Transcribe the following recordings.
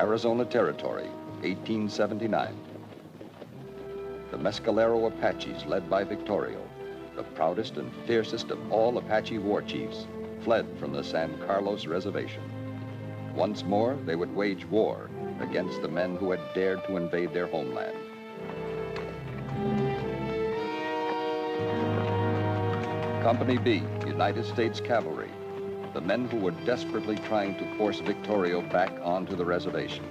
Arizona Territory, 1879. The Mescalero Apaches, led by Victorio, the proudest and fiercest of all Apache war chiefs, fled from the San Carlos Reservation. Once more, they would wage war against the men who had dared to invade their homeland. Company B, United States Cavalry, the men who were desperately trying to force Victorio back onto the reservation.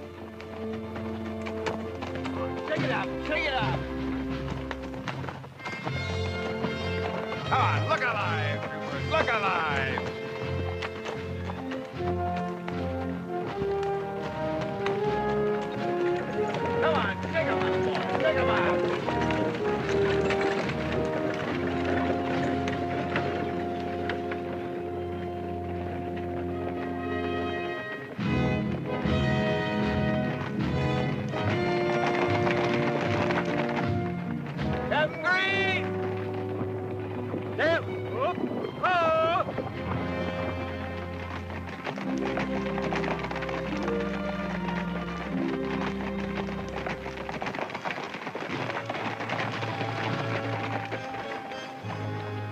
Check it out, check it out! Come on, look alive, look alive! Come on, check him out, boy, check him out!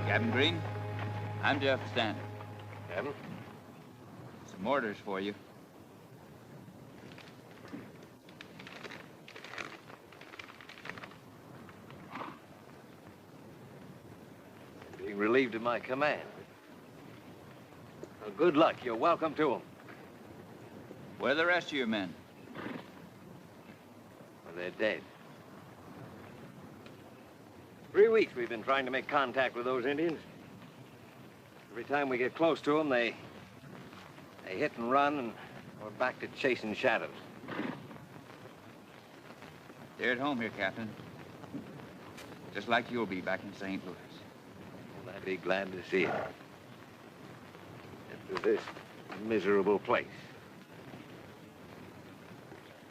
Captain Green, I'm Jeff Stanton. Captain? Some orders for you. Being relieved of my command. Well, good luck. You're welcome to them. Where are the rest of your men? Well, they're dead. 3 weeks we've been trying to make contact with those Indians. Every time we get close to them, they hit and run, and we're back to chasing shadows. They're at home here, Captain. Just like you'll be back in St. Louis. Well, I'd be glad to see it. After this miserable place.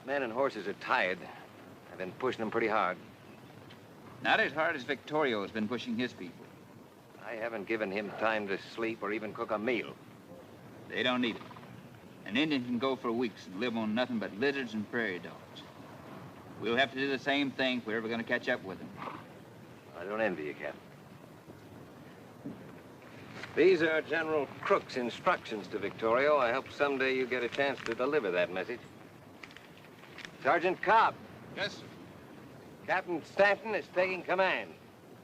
Men and horses are tired. I've been pushing them pretty hard. Not as hard as Victorio has been pushing his people. I haven't given him time to sleep or even cook a meal. They don't need it. An Indian can go for weeks and live on nothing but lizards and prairie dogs. We'll have to do the same thing if we're ever going to catch up with them. I don't envy you, Captain. These are General Crook's instructions to Victorio. I hope someday you get a chance to deliver that message. Sergeant Cobb. Yes, sir. Captain Stanton is taking command.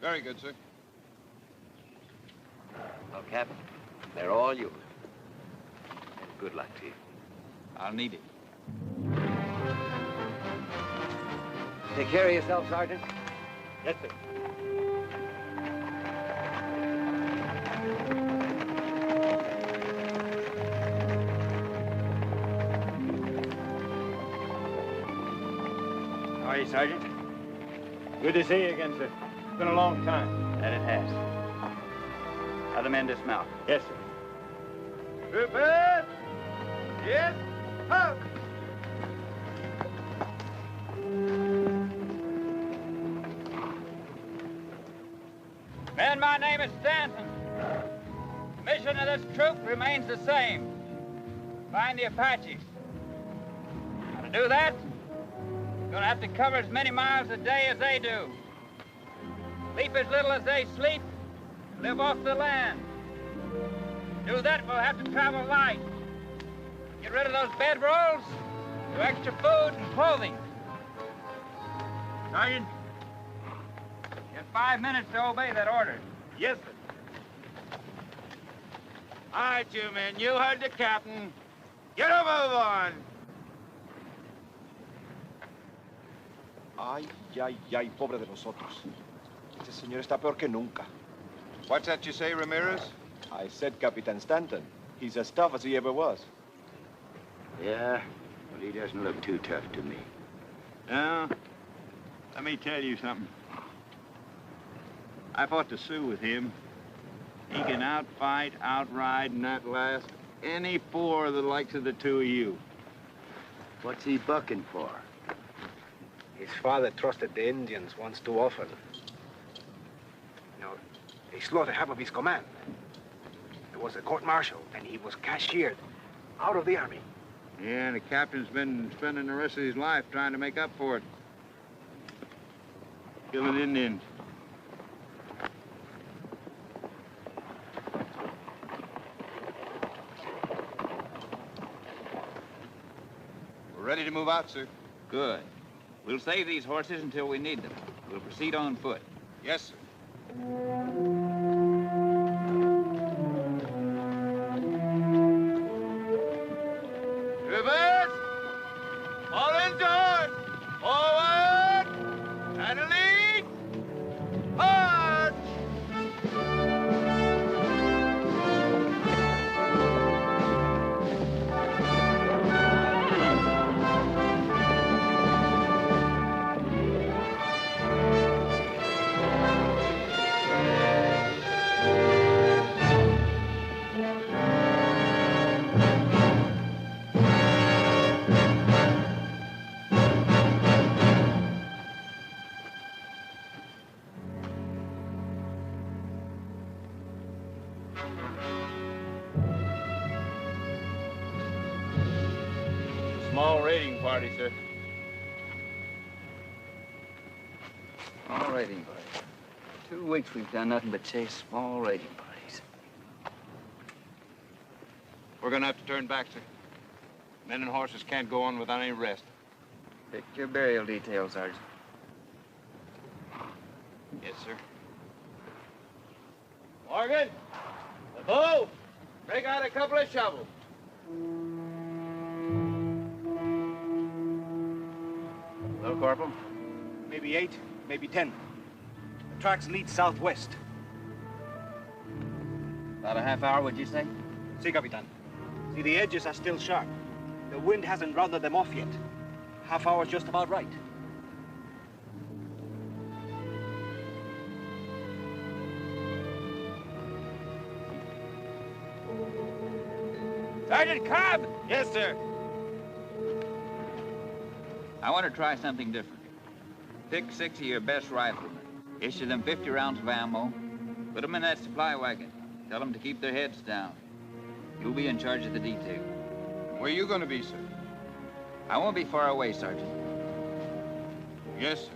Very good, sir. Well, Captain, they're all yours. And good luck to you. I'll need it. Take care of yourself, Sergeant. Yes, sir. How are you, Sergeant? Good to see you again, sir. It's been a long time. That it has. Other men dismount. Yes, sir. Prepare! Yes, up! Men, my name is Stanton. The mission of this troop remains the same. Find the Apaches. Now, to do that, you're gonna have to cover as many miles a day as they do. Sleep as little as they sleep. Live off the land. To do that, we'll have to travel light. Get rid of those bedrolls, do extra food and clothing. Sergeant, you have 5 minutes to obey that order. Yes, sir. All right, you men, you heard the captain. Get a move on. Ay, ay, ay, pobre de nosotros. Este señor está peor que nunca. What's that you say, Ramirez? I said Capitan Stanton. He's as tough as he ever was. Yeah, but he doesn't look too tough to me. Yeah? Let me tell you something. I fought the Sioux with him. He can outfight, outride, and outlast any four of the likes of the two of you. What's he bucking for? His father trusted the Indians once too often. You know, they slaughtered half of his command. There was a court-martial, and he was cashiered out of the army. Yeah, and the captain's been spending the rest of his life trying to make up for it. Killing Indians. We're ready to move out, sir. Good. We'll save these horses until we need them. We'll proceed on foot. Yes, sir. Reverse! All indoors! Forward! And a lead! March! Small raiding party, sir. Small raiding party. 2 weeks we've done nothing but chase small raiding parties. We're gonna have to turn back, sir. Men and horses can't go on without any rest. Pick your burial details, Sergeant. Yes, sir. Morgan, the bow. Break out a couple of shovels. Hello, Corporal. Maybe 8, maybe 10. The tracks lead southwest. About a half hour, would you say? Si, Capitan. See, the edges are still sharp. The wind hasn't rounded them off yet. Half hour's just about right. Sergeant Cobb! Yes, sir. I want to try something different. Pick 6 of your best riflemen. Issue them 50 rounds of ammo. Put them in that supply wagon. Tell them to keep their heads down. You'll be in charge of the detail. Where you gonna be, sir? I won't be far away, Sergeant. Yes, sir.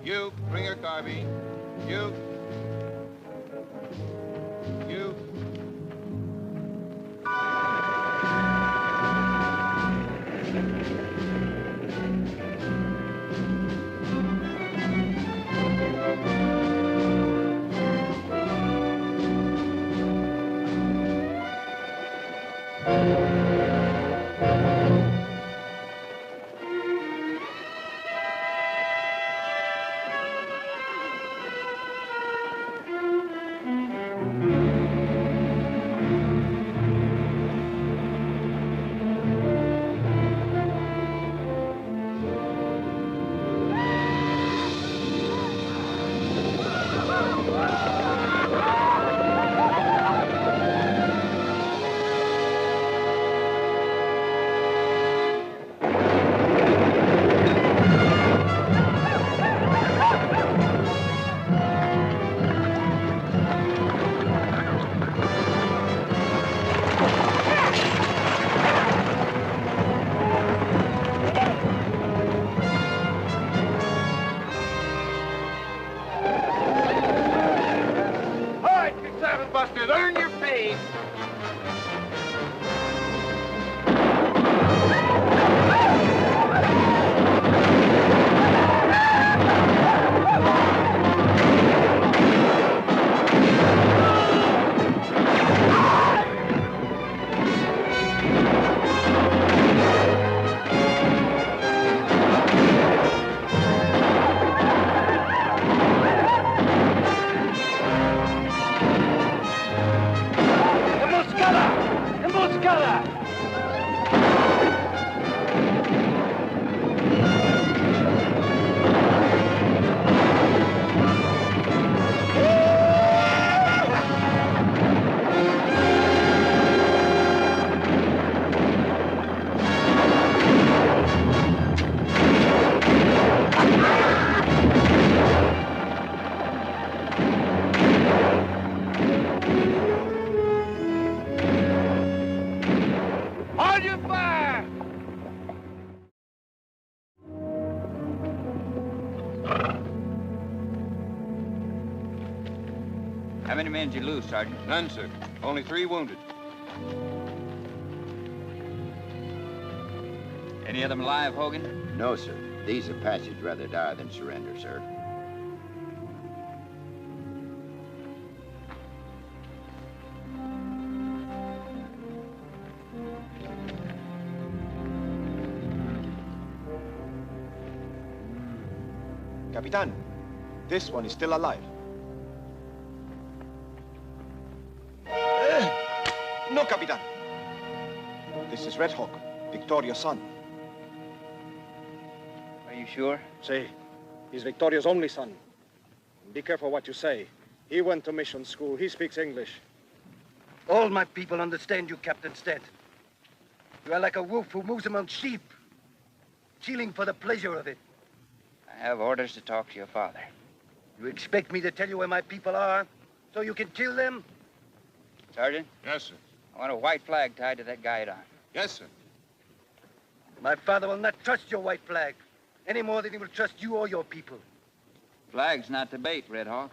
You, bring your carbine. You. You. Fire! How many men did you lose, Sergeant? None, sir. Only 3 wounded. Any of them alive, Hogan? No, sir. These Apaches rather die than surrender, sir. Capitan, this one is still alive. No, Capitan. This is Red Hawk, Victoria's son. Are you sure? See, he's Victoria's only son. Be careful what you say. He went to mission school. He speaks English. All my people understand you, Captain Stead. You are like a wolf who moves among sheep, stealing for the pleasure of it. I have orders to talk to your father. You expect me to tell you where my people are, so you can kill them? Sergeant? Yes, sir. I want a white flag tied to that guidon. Yes, sir. My father will not trust your white flag, any more than he will trust you or your people. Flag's not the bait, Red Hawk.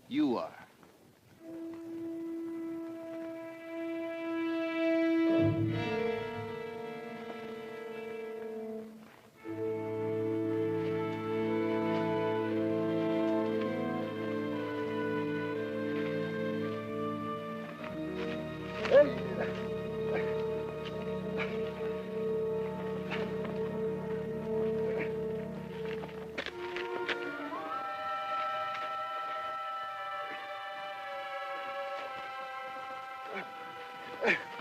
You are.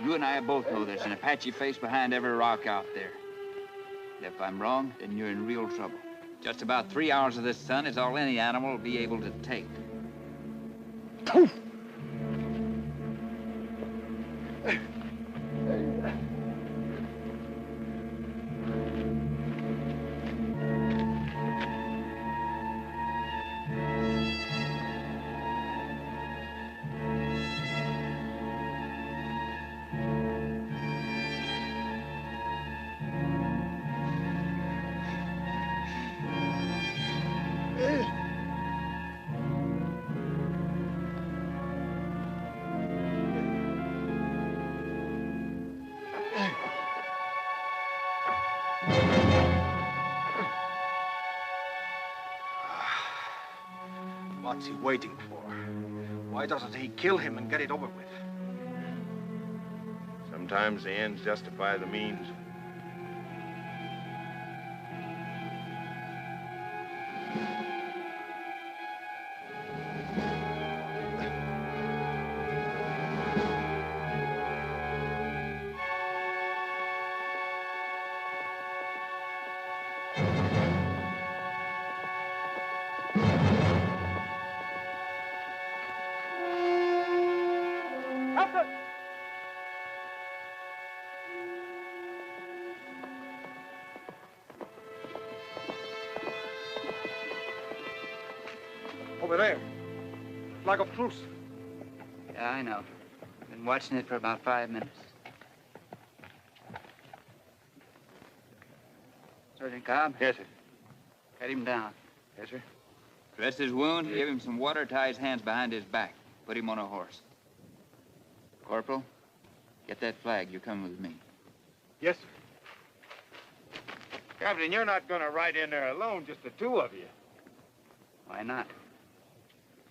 You and I both know there's an Apache face behind every rock out there. And if I'm wrong, then you're in real trouble. Just about 3 hours of this sun is all any animal will be able to take. What's he waiting for? Why doesn't he kill him and get it over with? Sometimes the ends justify the means. Over there. Flag of truce. Yeah, I know. Been watching it for about 5 minutes. Sergeant Cobb? Yes, sir. Cut him down. Yes, sir. Dress his wound, give him some water, tie his hands behind his back. Put him on a horse. Corporal, get that flag. You're coming with me. Yes, sir. Captain, you're not going to ride in there alone, just the 2 of you. Why not?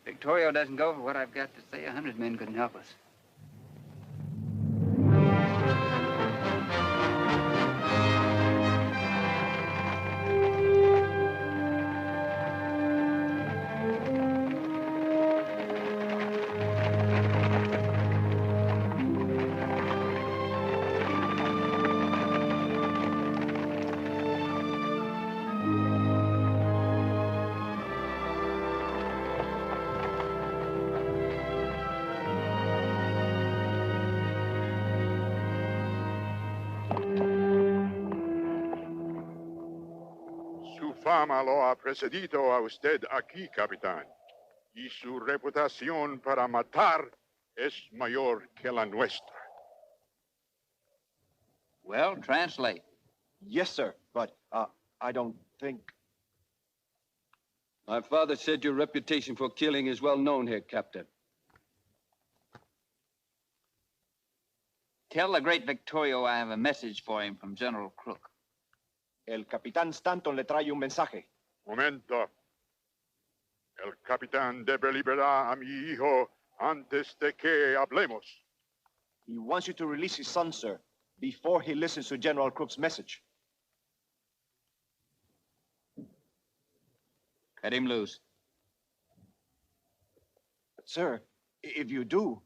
Victorio doesn't go for what I've got to say. 100 men couldn't help us. Fama lo ha precedido a usted aquí, capitán. Y su reputación para matar es mayor que la nuestra. Well, translate. Yes, sir, but I don't think... My father said your reputation for killing is well known here, Captain. Tell the great Victorio I have a message for him from General Crook. El Capitán Stanton le trae un mensaje. Momento. El capitán debe liberar a mi hijo antes de que hablemos. He wants you to release his son, sir, before he listens to General Crook's message. Cut him loose. But, sir, if you do,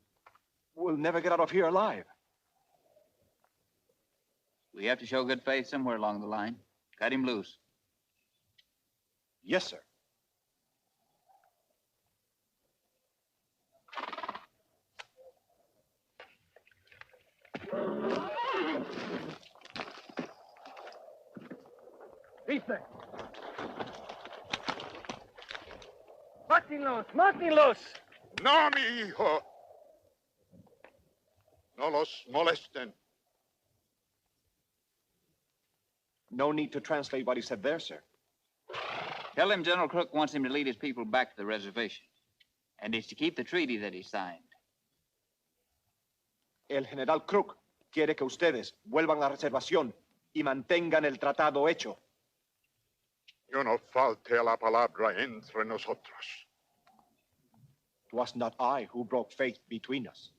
we'll never get out of here alive. We have to show good faith somewhere along the line. Cut him loose. Yes, sir. Rifle! ¡Mátenlos! ¡Mátenlos! No, mi hijo. No los molesten. No need to translate what he said there, sir. Tell him General Crook wants him to lead his people back to the reservation. And he's to keep the treaty that he signed. El general Crook quiere que ustedes vuelvan a la reservación y mantengan el tratado hecho. Yo no falte a la palabra entre nosotros. It was not I who broke faith between us.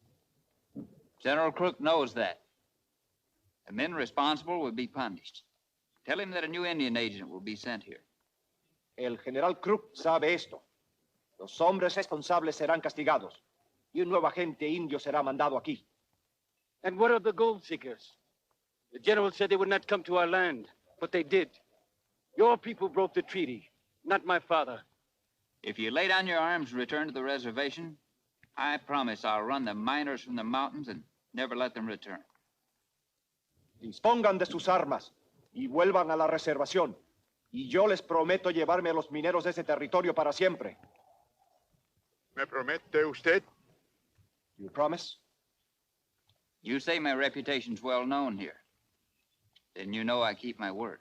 General Crook knows that. The men responsible will be punished. Tell him that a new Indian agent will be sent here. El general Crook sabe esto. Los hombres responsables serán castigados y un nuevo agente indio será mandado aquí. And what of the gold seekers? The general said they would not come to our land, but they did. Your people broke the treaty, not my father. If you lay down your arms and return to the reservation, I promise I'll run the miners from the mountains and never let them return. Dispongan de sus armas y vuelvan a la reservación. Y yo les prometo llevarme a los mineros de ese territorio para siempre. ¿Me promete usted? You promise? You say my reputation's well known here. Then you know I keep my word.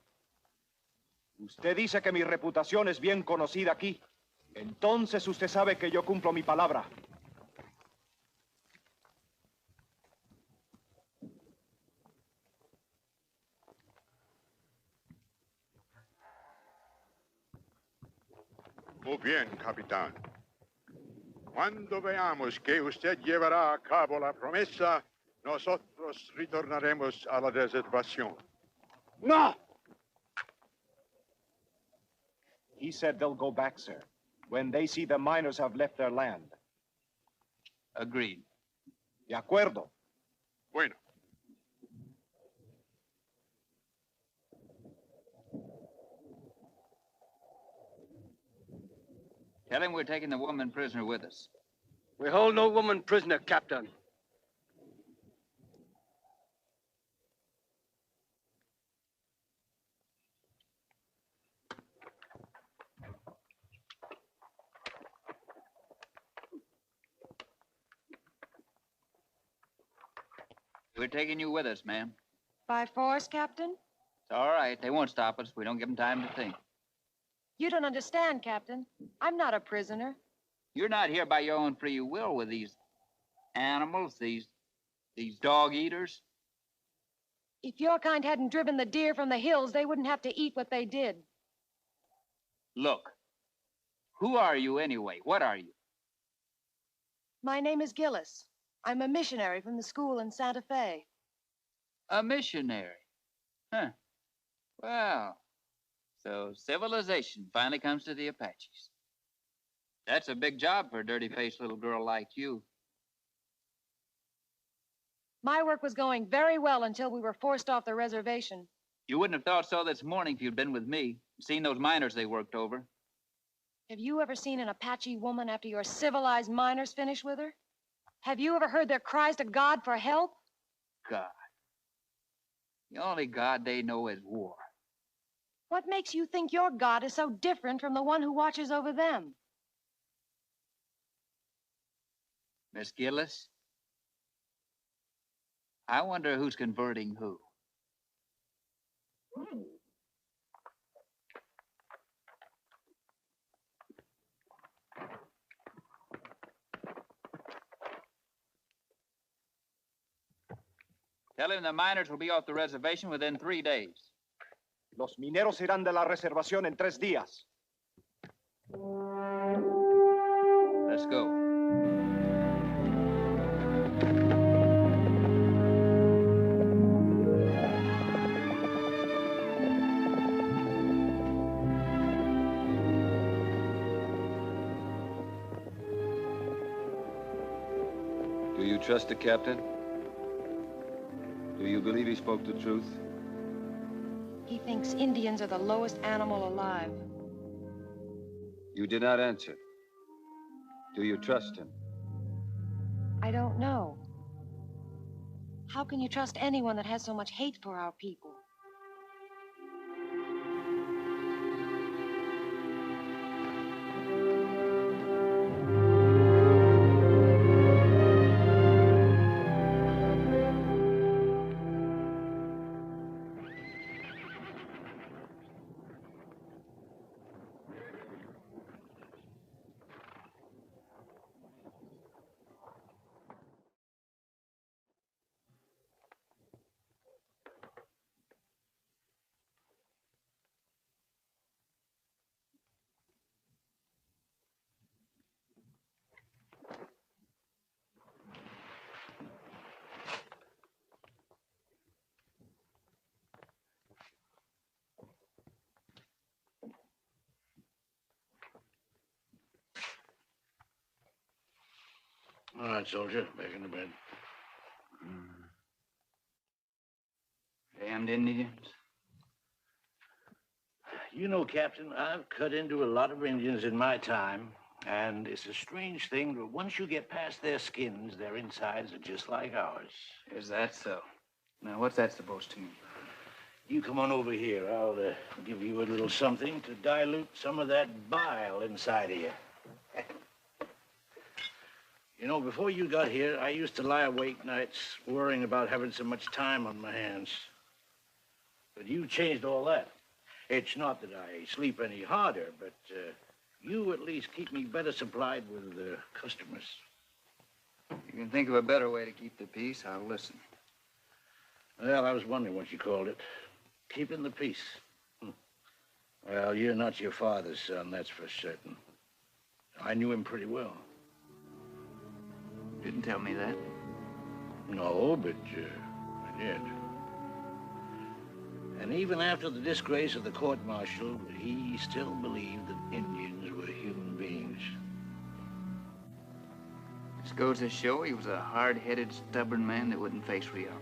Usted dice que mi reputación es bien conocida aquí. Entonces usted sabe que yo cumplo mi palabra. Muy bien, capitán. Cuando veamos que usted llevará a cabo la promesa, nosotros retornaremos a la reservación. No! He said they'll go back, sir, when they see the miners have left their land. Agreed. De acuerdo. Bueno. Tell him we're taking the woman prisoner with us. We hold no woman prisoner, Captain. We're taking you with us, ma'am. By force, Captain? It's all right. They won't stop us. We don't give them time to think. You don't understand, Captain. I'm not a prisoner. You're not here by your own free will with these animals, these dog eaters. If your kind hadn't driven the deer from the hills, they wouldn't have to eat what they did. Look, who are you anyway? What are you? My name is Gillis. I'm a missionary from the school in Santa Fe. A missionary? Huh. Well, so civilization finally comes to the Apaches. That's a big job for a dirty-faced little girl like you. My work was going very well until we were forced off the reservation. You wouldn't have thought so this morning if you'd been with me, seen those miners they worked over. Have you ever seen an Apache woman after your civilized miners finish with her? Have you ever heard their cries to God for help? God. The only God they know is war. What makes you think your God is so different from the one who watches over them? Miss Gillis, I wonder who's converting who. Tell him the miners will be off the reservation within 3 days. Los mineros irán de la reservación en 3 días. Let's go. Do you trust the captain? Do you believe he spoke the truth? He thinks Indians are the lowest animal alive. You did not answer. Do you trust him? I don't know. How can you trust anyone that has so much hate for our people? All right, soldier, back in the bed. Damned Indians. You know, Captain, I've cut into a lot of Indians in my time, and it's a strange thing, but once you get past their skins, their insides are just like ours. Is that so? Now, what's that supposed to mean? You come on over here. I'll give you a little something to dilute some of that bile inside of you. You know, before you got here, I used to lie awake nights worrying about having so much time on my hands. But you changed all that. It's not that I sleep any harder, but you at least keep me better supplied with customers. You can think of a better way to keep the peace, I'll listen. Well, I was wondering what you called it. Keeping the peace. Well, you're not your father's son, that's for certain. I knew him pretty well. Didn't tell me that. No, but I did. And even after the disgrace of the court-martial, he still believed that Indians were human beings. This goes to show he was a hard-headed, stubborn man that wouldn't face reality.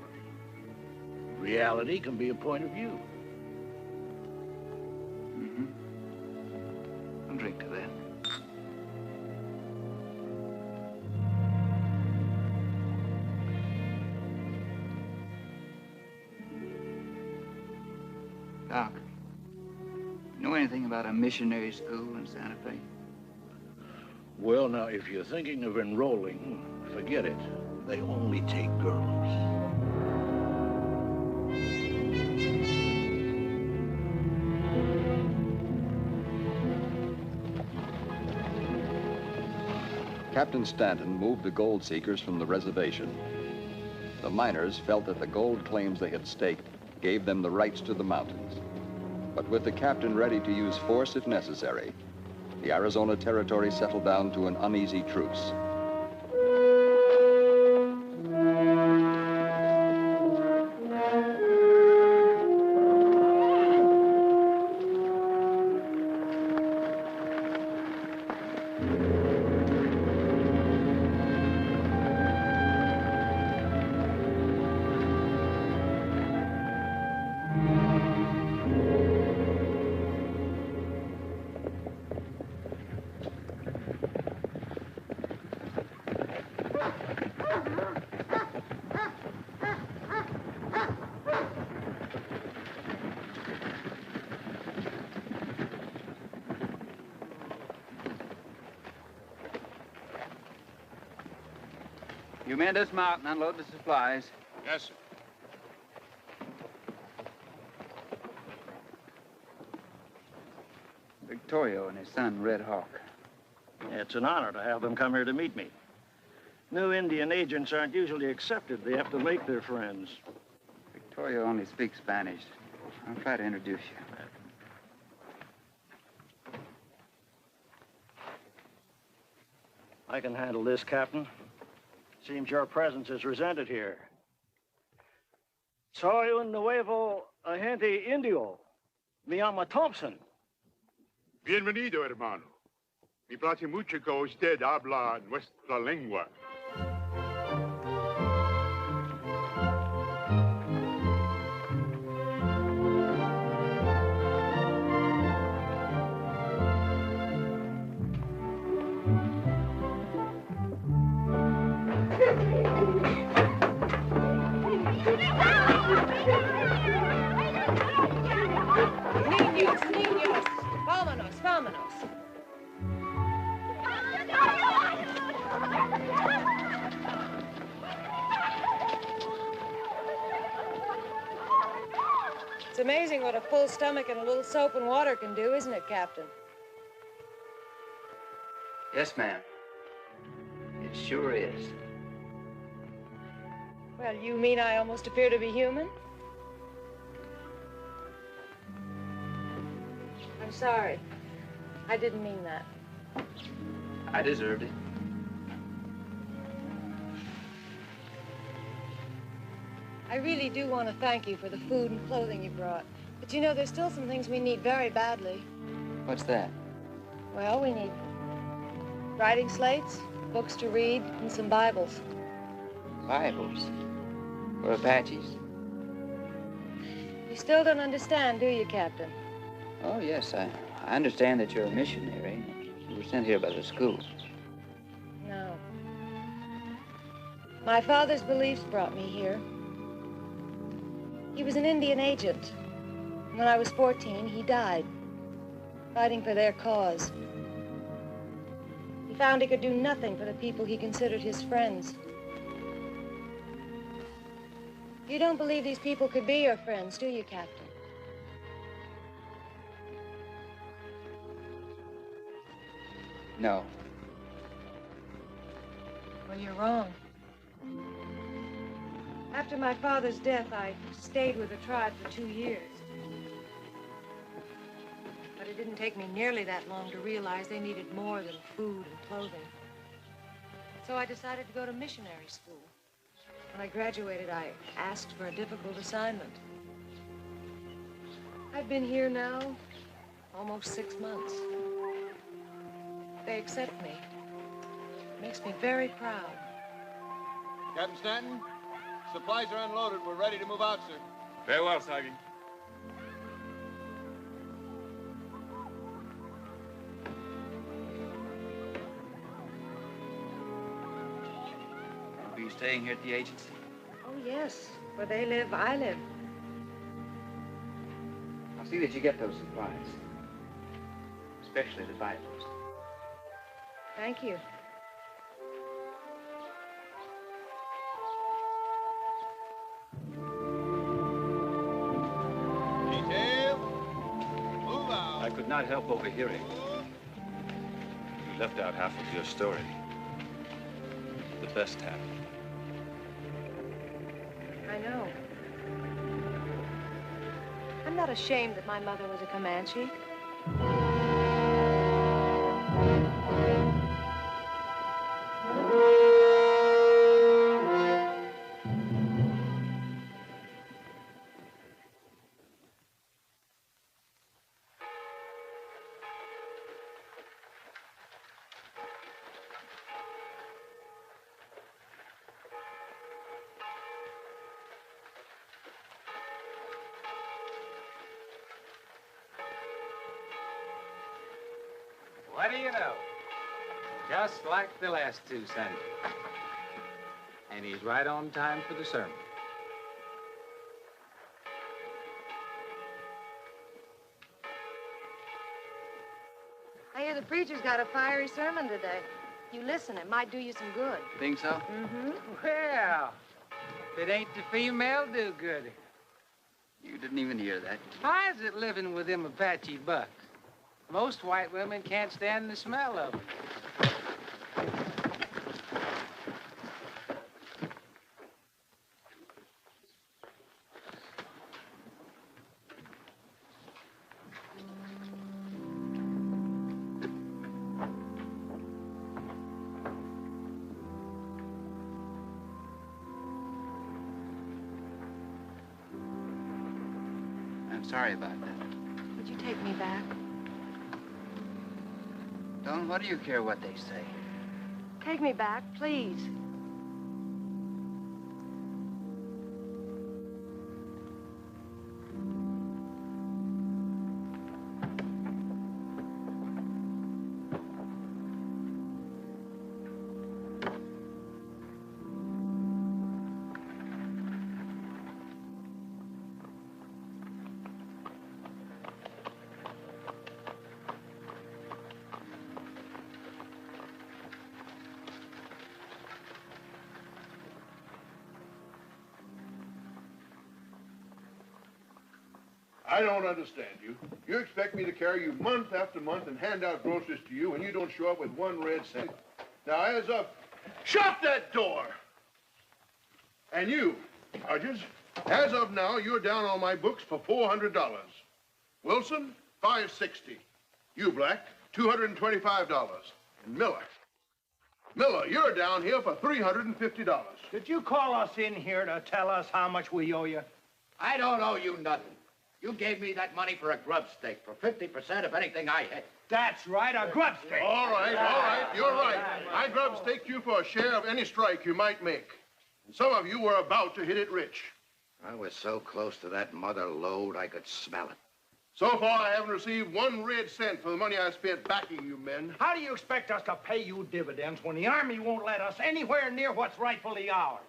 Reality can be a point of view. Mm-hmm. I'll drink to that. Doc, you know anything about a missionary school in Santa Fe? Well, now, if you're thinking of enrolling, forget it. They only take girls. Captain Stanton moved the gold seekers from the reservation. The miners felt that the gold claims they had staked gave them the rights to the mountains. But with the captain ready to use force if necessary, the Arizona Territory settled down to an uneasy truce. You men dismount and unload the supplies. Yes, sir. Victorio and his son, Red Hawk. It's an honor to have them come here to meet me. New Indian agents aren't usually accepted. They have to make their friends. Victorio only speaks Spanish. I'll try to introduce you. I can handle this, Captain. Seems your presence is resented here. Soy un nuevo agente indio. Me llamo Thompson. Bienvenido, hermano. Me place mucho que usted habla nuestra lengua. Niños, vámonos, vámonos. It's amazing what a full stomach and a little soap and water can do, isn't it, Captain? Yes, ma'am. It sure is. Well, you mean I almost appear to be human? I'm sorry. I didn't mean that. I deserved it. I really do want to thank you for the food and clothing you brought. But you know, there's still some things we need very badly. What's that? Well, we need writing slates, books to read, and some Bibles. Bibles? For Apaches? You still don't understand, do you, Captain? Oh, yes. I understand that you're a missionary. You were sent here by the school. No. My father's beliefs brought me here. He was an Indian agent. When I was 14, he died, fighting for their cause. He found he could do nothing for the people he considered his friends. You don't believe these people could be your friends, do you, Captain? No. Well, you're wrong. After my father's death, I stayed with the tribe for 2 years. But it didn't take me nearly that long to realize they needed more than food and clothing. So I decided to go to missionary school. When I graduated, I asked for a difficult assignment. I've been here now almost 6 months. They accept me. It makes me very proud. Captain Stanton, supplies are unloaded. We're ready to move out, sir. Very well, Sergeant. Are you staying here at the agency? Oh, yes. Where they live, I live. I'll see that you get those supplies. Especially the Bibles. Thank you. Detail, move out. I could not help overhearing. You left out half of your story. The best half. I know. I'm not ashamed that my mother was a Comanche. What do you know? Just like the last two Sundays. And he's right on time for the sermon. I hear the preacher's got a fiery sermon today. You listen, it might do you some good. Think so? Mm-hmm. Well, if it ain't the female do-gooder. You didn't even hear that. How's it living with them Apache bucks? Most white women can't stand the smell of them. I'm sorry about that. Would you take me back? Don't, what do you care what they say? Take me back, please. I don't understand you. You expect me to carry you month after month and hand out groceries to you when you don't show up with 1 red cent. Now, as of... Shut that door! And you, Hodges, as of now, you're down on my books for $400. Wilson, $560. You, Black, $225. And Miller, you're down here for $350. Did you call us in here to tell us how much we owe you? I don't owe you nothing. You gave me that money for a grub stake, for 50% of anything I had. That's right, a grub stake. All right, you're right. I grub staked you for a share of any strike you might make. And some of you were about to hit it rich. I was so close to that mother lode, I could smell it. So far, I haven't received 1 red cent for the money I spent backing you men. How do you expect us to pay you dividends when the Army won't let us anywhere near what's rightfully ours?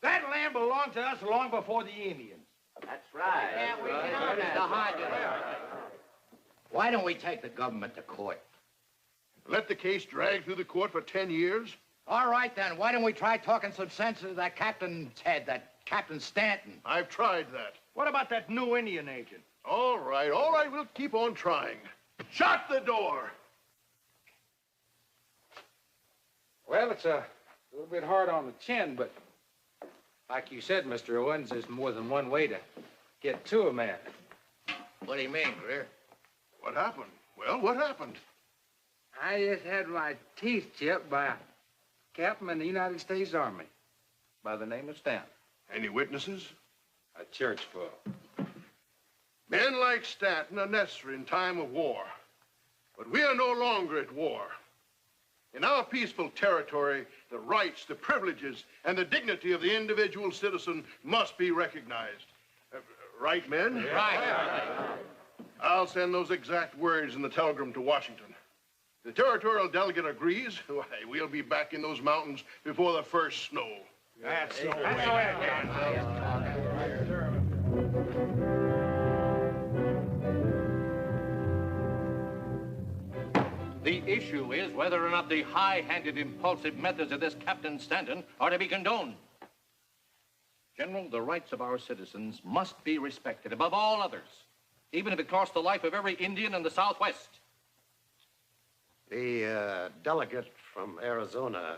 That land belonged to us long before the Indians. That's right. Yeah, we can Mr. Hodges. Why don't we take the government to court? Let the case drag through the court for 10 years? All right, then. Why don't we try talking some sense into that captain's head, that Captain Stanton? I've tried that. What about that new Indian agent? All right, we'll keep on trying. Shut the door! Well, it's a little bit hard on the chin, but like you said, Mr. Owens, there's more than one way to get to a man. What do you mean, Greer? What happened? Well, what happened? I just had my teeth chipped by a captain in the United States Army by the name of Stanton. Any witnesses? A church full. Men like Stanton are necessary in time of war. But we are no longer at war. In our peaceful territory, the rights, the privileges, and the dignity of the individual citizen must be recognized. Right, men? Yeah. Right. I'll send those exact words in the telegram to Washington. If the territorial delegate agrees, why, we'll be back in those mountains before the first snow. That's the way. The issue is whether or not the high-handed, impulsive methods of this Captain Stanton are to be condoned. General, the rights of our citizens must be respected above all others, even if it costs the life of every Indian in the Southwest. The delegate from Arizona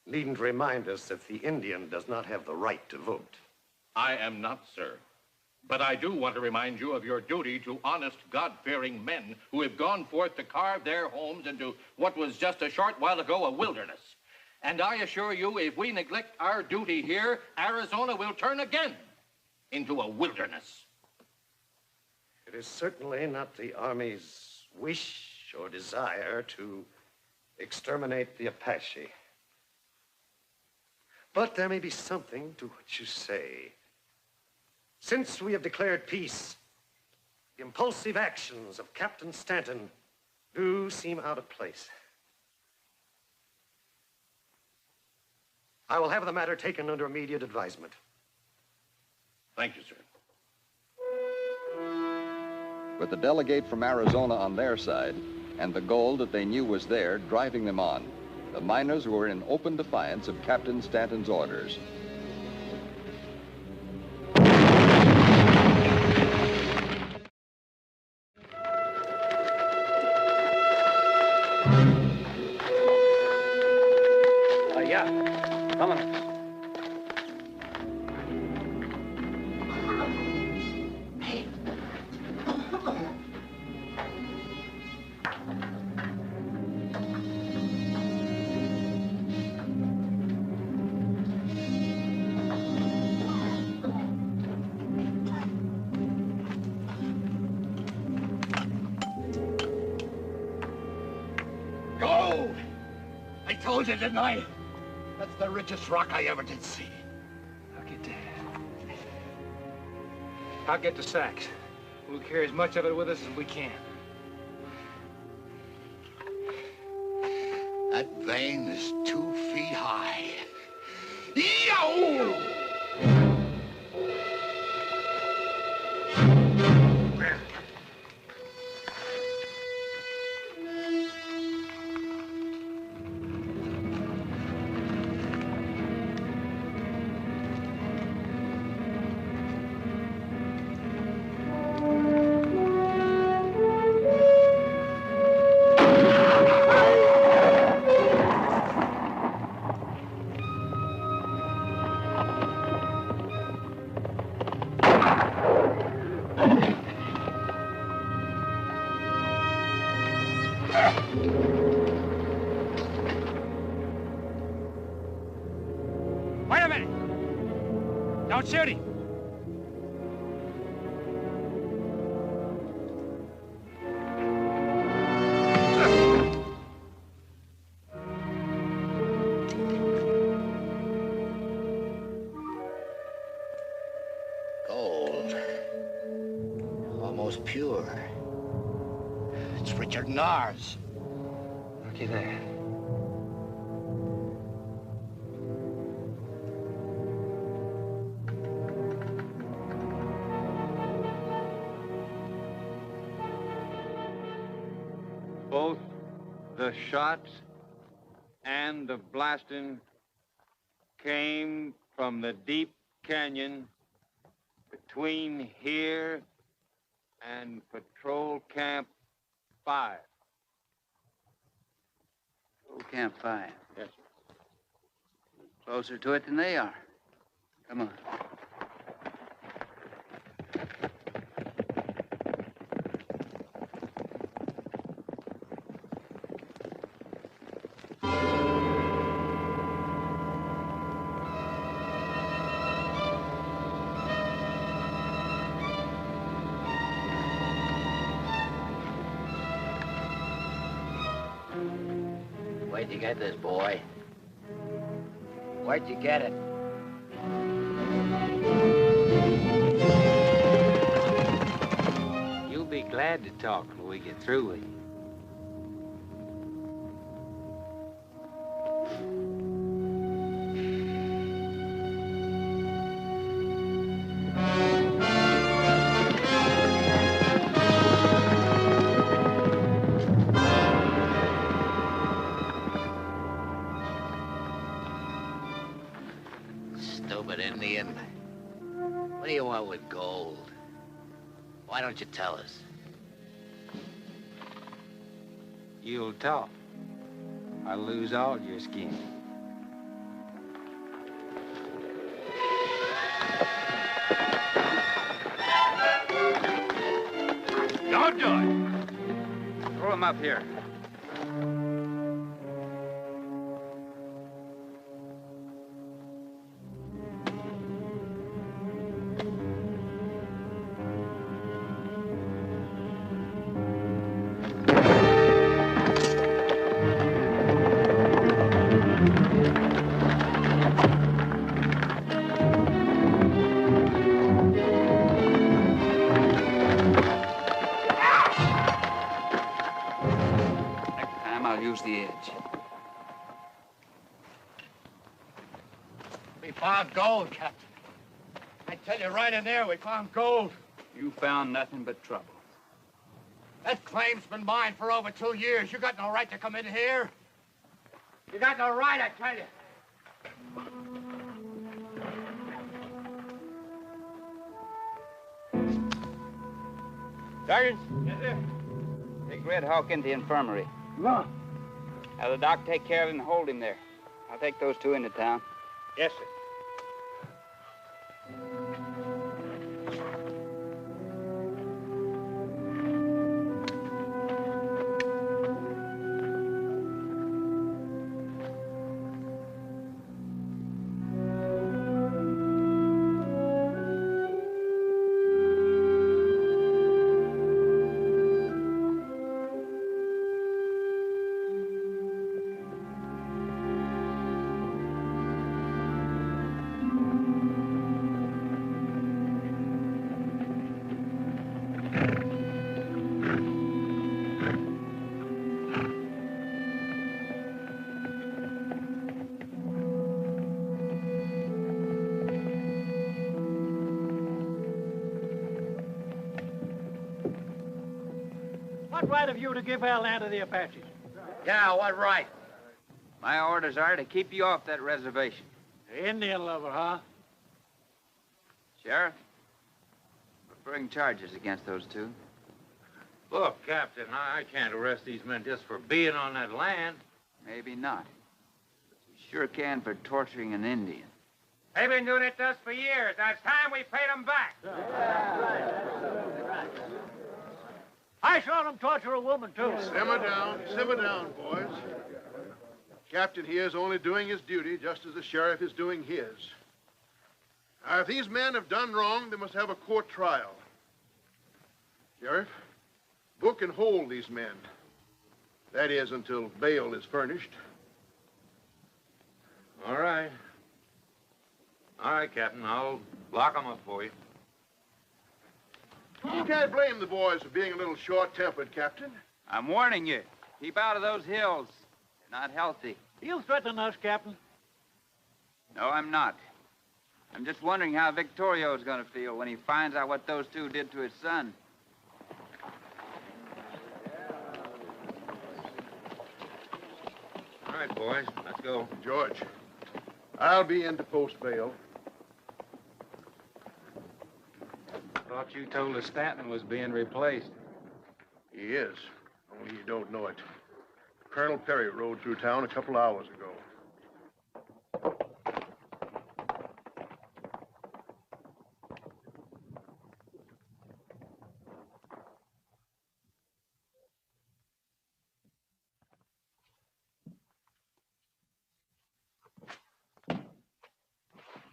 needn't remind us that the Indian does not have the right to vote. I am not, sir. But I do want to remind you of your duty to honest, God-fearing men who have gone forth to carve their homes into what was just a short while ago a wilderness. And I assure you, if we neglect our duty here, Arizona will turn again into a wilderness. It is certainly not the Army's wish or desire to exterminate the Apache. But there may be something to what you say. Since we have declared peace, the impulsive actions of Captain Stanton do seem out of place. I will have the matter taken under immediate advisement. Thank you, sir. With the delegate from Arizona on their side and the gold that they knew was there driving them on, The miners were in open defiance of Captain Stanton's orders. Come on. Gold! I told you, didn't I? That's the richest rock I ever did see. I'll get the sacks. We'll carry as much of it with us as we can. That vein is 2 feet high. Yow! Wait a minute! Don't shoot him! Gold. Almost pure. It's richer than ours. Looky there. Both the shots and the blasting came from the deep canyon between here and Patrol Camp 5. Patrol Camp 5. Yes, sir. Closer to it than they are. Come on. Where'd you get this, boy? Where'd you get it? You'll be glad to talk when we get through with you. Stupid Indian. What do you want with gold? Why don't you tell us? You'll talk. I'll lose all your skin. Don't do it! Throw him up here. The edge. We found gold, Captain. I tell you right in there, we found gold. You found nothing but trouble. That claim's been mine for over 2 years. You got no right to come in here. You got no right, I tell you. Sergeant? Yes, sir. Take Red Hawk into the infirmary. No. Have the doc take care of him and hold him there. I'll take those two into town. Yes, sir. What right have you to give our land to the Apaches? Yeah, what right? My orders are to keep you off that reservation. Indian lover, huh? Sheriff, we'll bring charges against those two. Look, Captain, I can't arrest these men just for being on that land. Maybe not. But you sure can for torturing an Indian. They've been doing it to us for years. Now it's time we paid them back. I saw them torture a woman, too. Simmer down, boys. Captain here is only doing his duty just as the sheriff is doing his. Now, if these men have done wrong, they must have a court trial. Sheriff, book and hold these men. That is, until bail is furnished. All right. All right, Captain, I'll lock them up for you. You can't blame the boys for being a little short-tempered, Captain. I'm warning you. Keep out of those hills. They're not healthy. You threaten us, Captain. No, I'm not. I'm just wondering how Victorio's going to feel when he finds out what those two did to his son. All right, boys, let's go. George, I'll be in to post bail. Thought you told us Stanton was being replaced. He is, only you don't know it. Colonel Perry rode through town a couple hours ago.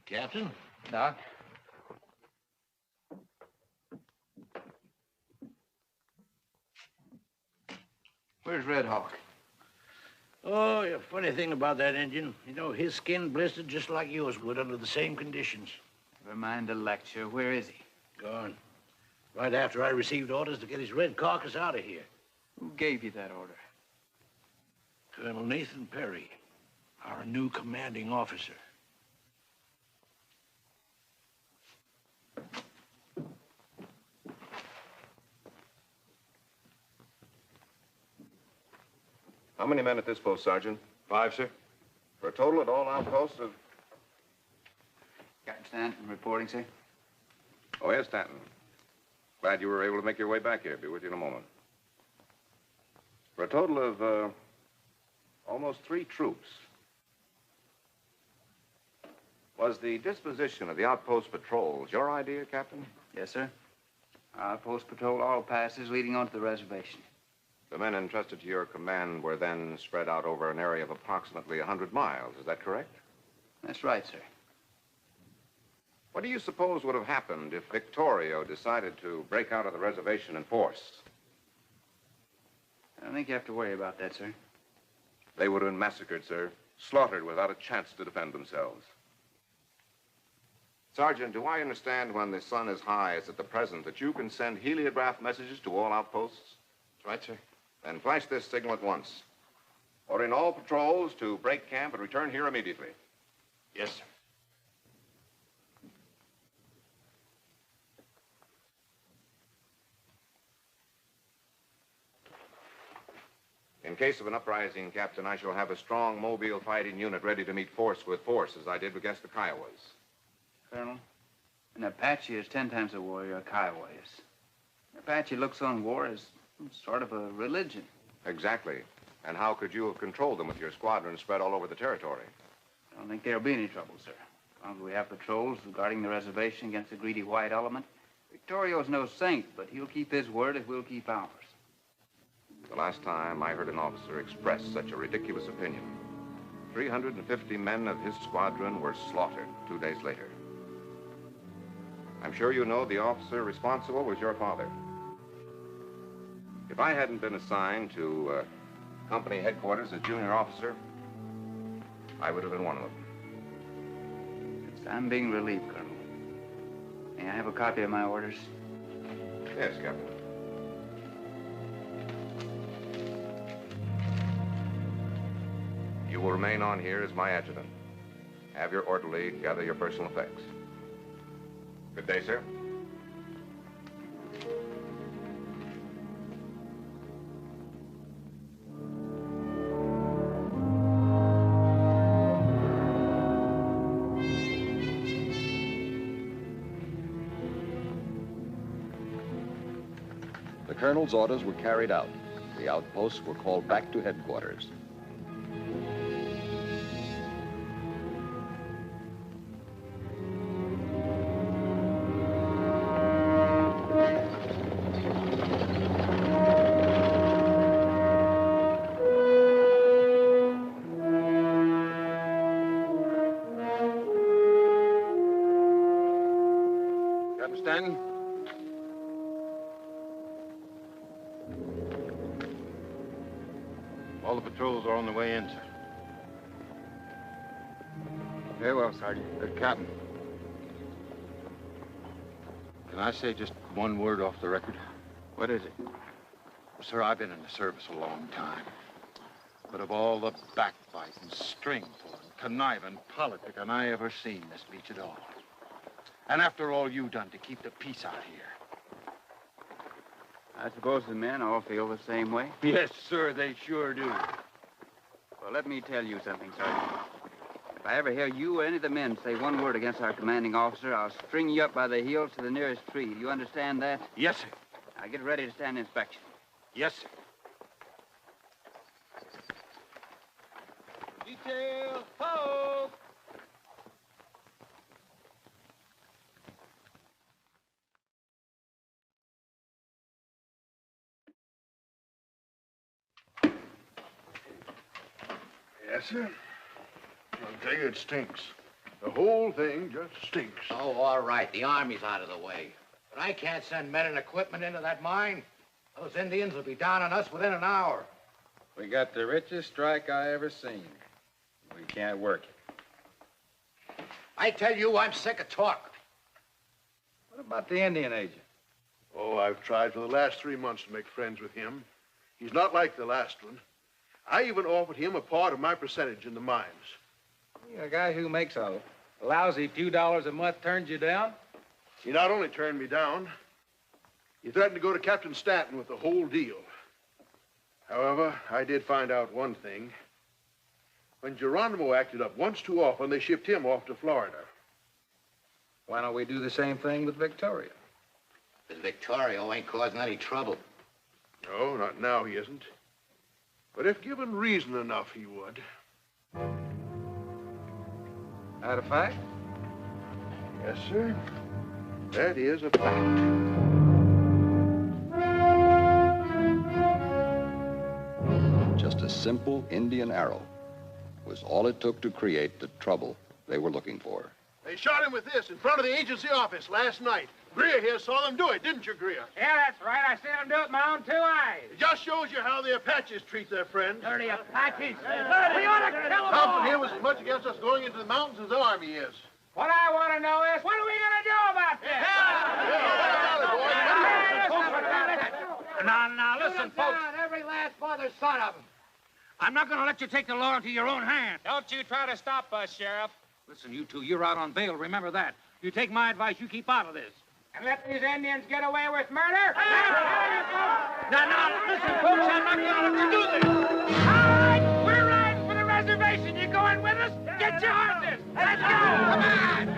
Captain? Doc? Where's Red Hawk? Oh, a funny thing about that Indian, you know, his skin blistered just like yours would under the same conditions. Never mind the lecture. Where is he? Gone. Right after I received orders to get his red carcass out of here. Who gave you that order? Colonel Nathan Perry, our new commanding officer. How many men at this post, Sergeant? 5, sir. For a total at all outposts of... Captain Stanton reporting, sir. Oh, yes, Stanton. Glad you were able to make your way back here. Be with you in a moment. For a total of, almost 3 troops. Was the disposition of the outpost patrols your idea, Captain? Yes, sir. Our outpost patrol all passes leading onto the reservation. The men entrusted to your command were then spread out over an area of approximately 100 miles. Is that correct? That's right, sir. What do you suppose would have happened if Victorio decided to break out of the reservation in force? I don't think you have to worry about that, sir. They would have been massacred, sir. Slaughtered without a chance to defend themselves. Sergeant, do I understand when the sun is high, as at the present, that you can send heliograph messages to all outposts? That's right, sir. Then flash this signal at once. Ordering all patrols to break camp and return here immediately. Yes, sir. In In case of an uprising, Captain, I shall have a strong mobile fighting unit ready to meet force with force, as I did against the Kiowas. Colonel, an Apache is 10 times a warrior a Kiowa is. An Apache looks on war as sort of a religion. Exactly. And how could you have controlled them with your squadron spread all over the territory? I don't think there'll be any trouble, sir. As long as we have patrols guarding the reservation against the greedy white element. Victorio's no saint, but he'll keep his word if we'll keep ours. The last time I heard an officer express such a ridiculous opinion, 350 men of his squadron were slaughtered 2 days later. I'm sure you know the officer responsible was your father. If I hadn't been assigned to company headquarters as junior officer, I would have been one of them. I'm being relieved, Colonel. May I have a copy of my orders? Yes, Captain. You will remain on here as my adjutant. Have your orderly gather your personal effects. Good day, sir. The colonel's orders were carried out. The outposts were called back to headquarters. Captain Stanton? All the patrols are on the way in, sir. Very well, Sergeant. Captain. Can I say just one word off the record? What is it? Sir, I've been in the service a long time. But of all the backbiting, string pulling, conniving politicking I ever seen, this beats it all. And after all you've done to keep the peace out here. I suppose the men all feel the same way? Yes, sir, they sure do. Well, let me tell you something, Sergeant. If I ever hear you or any of the men say one word against our commanding officer, I'll string you up by the heels to the nearest tree. Do you understand that? Yes, sir. Now get ready to stand inspection. Yes, sir. Detail, ho! Yes, sir. I'll tell you, it stinks. The whole thing just stinks. Oh, all right. The Army's out of the way. But I can't send men and equipment into that mine. Those Indians will be down on us within an hour. We got the richest strike I ever seen. We can't work it. I tell you, I'm sick of talk. What about the Indian agent? Oh, I've tried for the last 3 months to make friends with him. He's not like the last one. I even offered him a part of my percentage in the mines. A guy who makes a lousy few dollars a month turns you down? He not only turned me down, he threatened to go to Captain Stanton with the whole deal. However, I did find out one thing. When Geronimo acted up once too often, they shipped him off to Florida. Why don't we do the same thing with Victoria? Because Victorio ain't causing any trouble. No, not now he isn't. But if given reason enough, he would. That a fact? Yes, sir. That is a fact. Just a simple Indian arrow was all it took to create the trouble they were looking for. They shot him with this in front of the agency office last night. Greer here saw them do it, didn't you, Greer? Yeah, that's right. I seen him do it with my own 2 eyes. It just shows you how the Apaches treat their friends. Dirty Apaches. We ought to kill them all. Compton here was as much against us going into the mountains as the Army is. What I want to know is, what are we going to do about this? Now, listen, folks. Every last mother's son of them. I'm not going to let you take the law into your own hands. Don't you try to stop us, Sheriff. Listen, you two, you're out on bail. Remember that. You take my advice, you keep out of this. And let these Indians get away with murder? Now, listen, folks, I'm not going to let you do this. All right, we're riding for the reservation. You going with us? Get your horses. Let's go. Come on.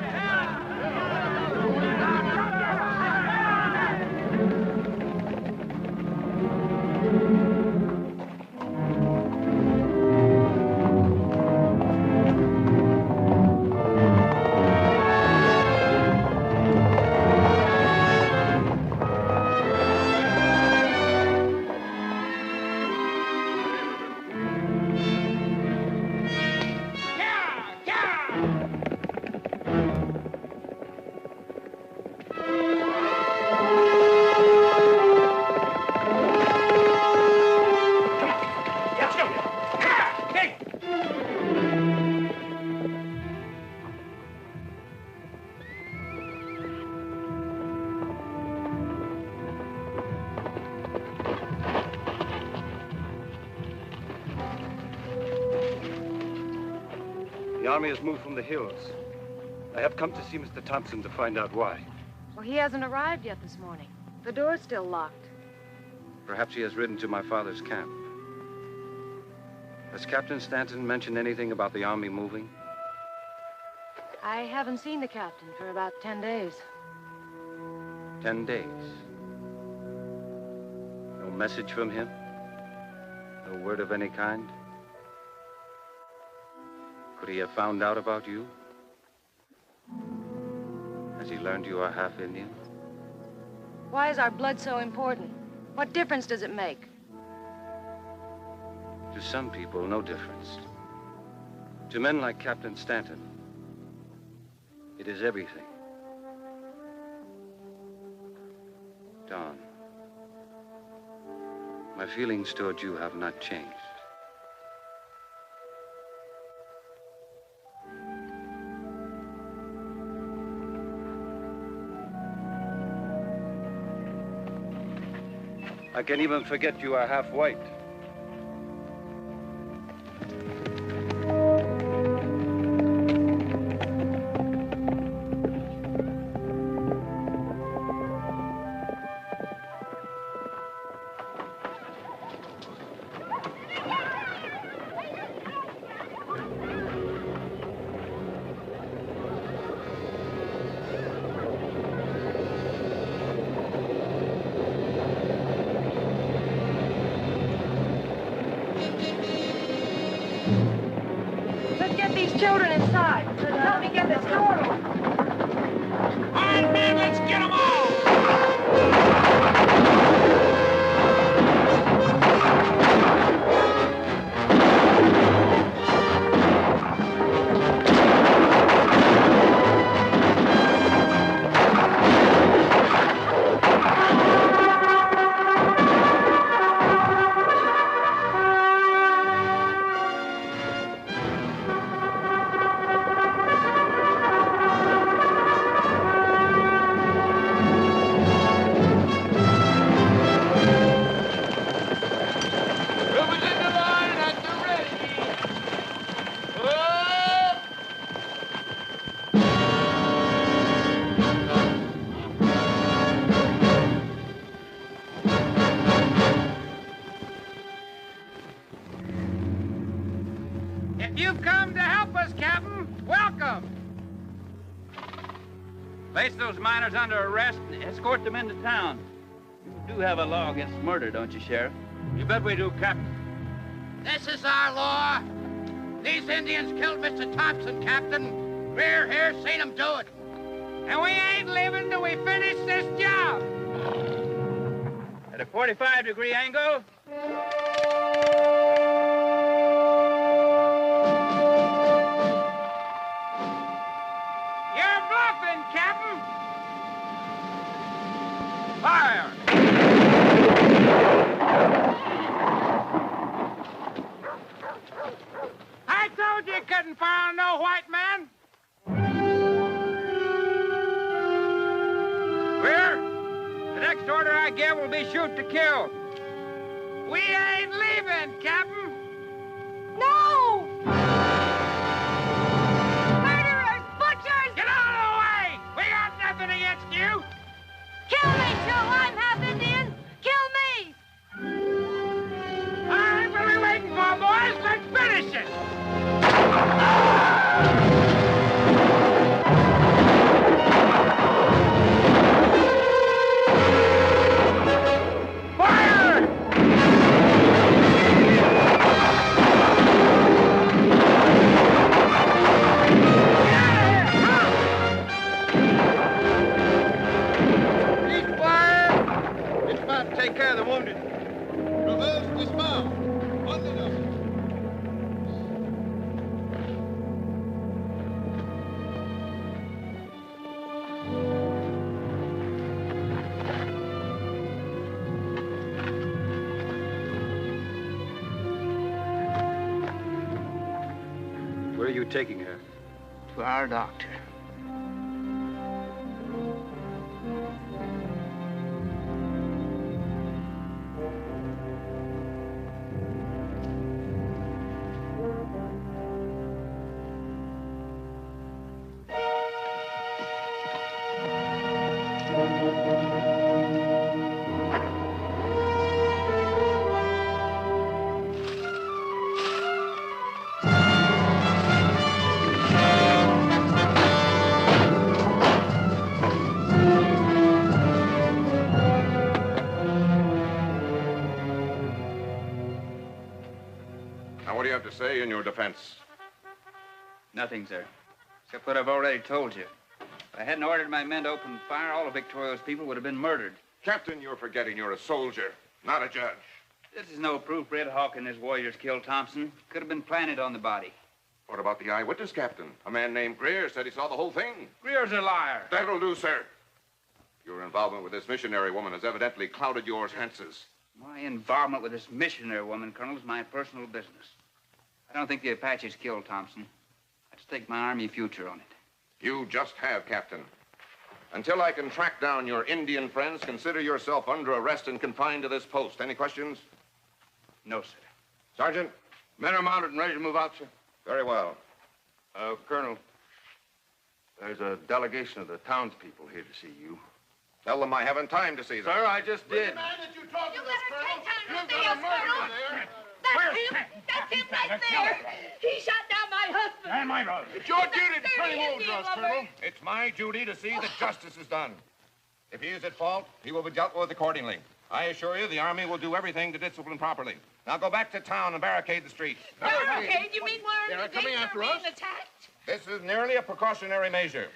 The army has moved from the hills. I have come to see Mr. Thompson to find out why. Well, he hasn't arrived yet this morning. The door's still locked. Perhaps he has ridden to my father's camp. Has Captain Stanton mentioned anything about the army moving? I haven't seen the captain for about 10 days. 10 days. No message from him? No word of any kind? Could he have found out about you? Has he learned you are half Indian? Why is our blood so important? What difference does it make? To some people, no difference. To men like Captain Stanton, it is everything. Don, my feelings toward you have not changed. I can even forget you are half white. Children inside. Help me get this door open. All right, men, let's get them all. You've come to help us, Captain. Welcome. Place those miners under arrest and escort them into town. You do have a law against murder, don't you, Sheriff? You bet we do, Captain. This is our law. These Indians killed Mr. Thompson, Captain. We're here, seen them do it. And we ain't leaving till we finish this job. At a 45-degree angle. You're bluffing, Captain. Fire. I told you couldn't fire on no white man. Clear? The next order I give will be shoot to kill. We ain't leaving, Captain. No! Murderers! Butchers! Get out of the way! We got nothing against you. Kill me, Joe! I'm half Indian! Kill me! I'm really waiting for, boys. Let's finish it! Take care of the wounded. Reverse, dismount. On the double. Where are you taking her? To our doctor. What do you have to say in your defense? Nothing, sir. Except what I've already told you. If I hadn't ordered my men to open fire, all of Victoria's people would have been murdered. Captain, you're forgetting you're a soldier, not a judge. This is no proof Red Hawk and his warriors killed Thompson. Could have been planted on the body. What about the eyewitness, Captain? A man named Greer said he saw the whole thing. Greer's a liar. That'll do, sir. Your involvement with this missionary woman has evidently clouded your chances. My involvement with this missionary woman, Colonel, is my personal business. I don't think the Apaches killed Thompson. I'd stake my Army future on it. You just have, Captain. Until I can track down your Indian friends, consider yourself under arrest and confined to this post. Any questions? No, sir. Sergeant? Men are mounted and ready to move out, sir. Very well. Colonel, there's a delegation of the townspeople here to see you. Tell them I haven't time to see them. Sir, I just did. You better take time to see us, Colonel. That's him. That's him right there. He shot down my husband. And my brother. It's your duty to turn him over to Indian us, lover. Colonel. It's my duty to see that justice is done. If he is at fault, he will be dealt with accordingly. I assure you the Army will do everything to discipline properly. Now go back to town and barricade the streets. Barricade? You mean we're They're in coming danger after of us? being attacked? This is nearly a precautionary measure.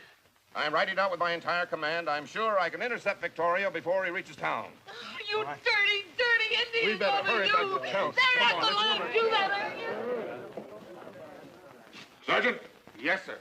I'm writing out with my entire command. I'm sure I can intercept Victoria before he reaches town. Oh, you dirty, dirty Indian We better woman, hurry you. back to town. They're Come not on, going to let's let him do that, are you? Sergeant? Yes, sir.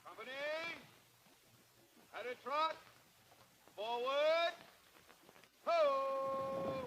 Company, at a trot, forward, ho!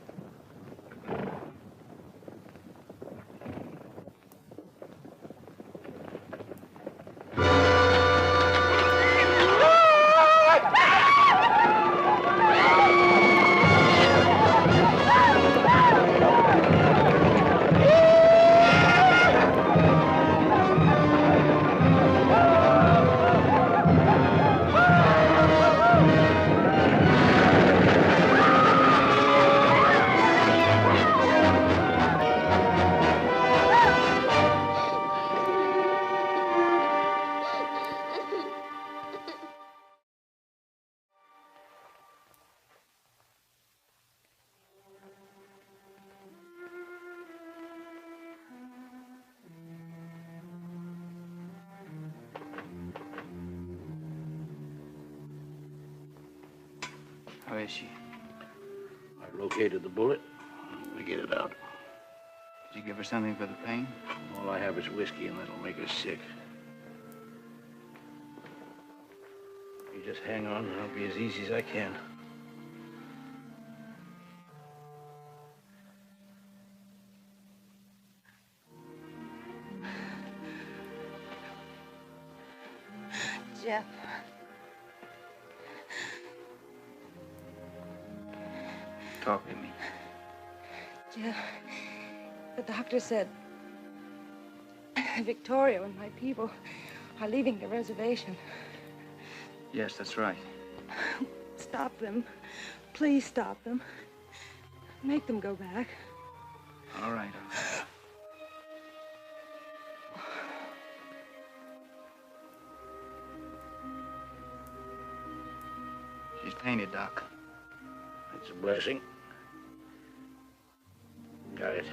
How is she? I located the bullet. We get it out. Did you give her something for the pain? All I have is whiskey, and that'll make her sick. You just hang on, and I'll be as easy as I can. Jeff. Talk to me. Jeff, the doctor said Victoria and my people are leaving the reservation. Yes, that's right. Stop them. Please stop them. Make them go back. All right. She's painted, Doc. That's a blessing. Got it.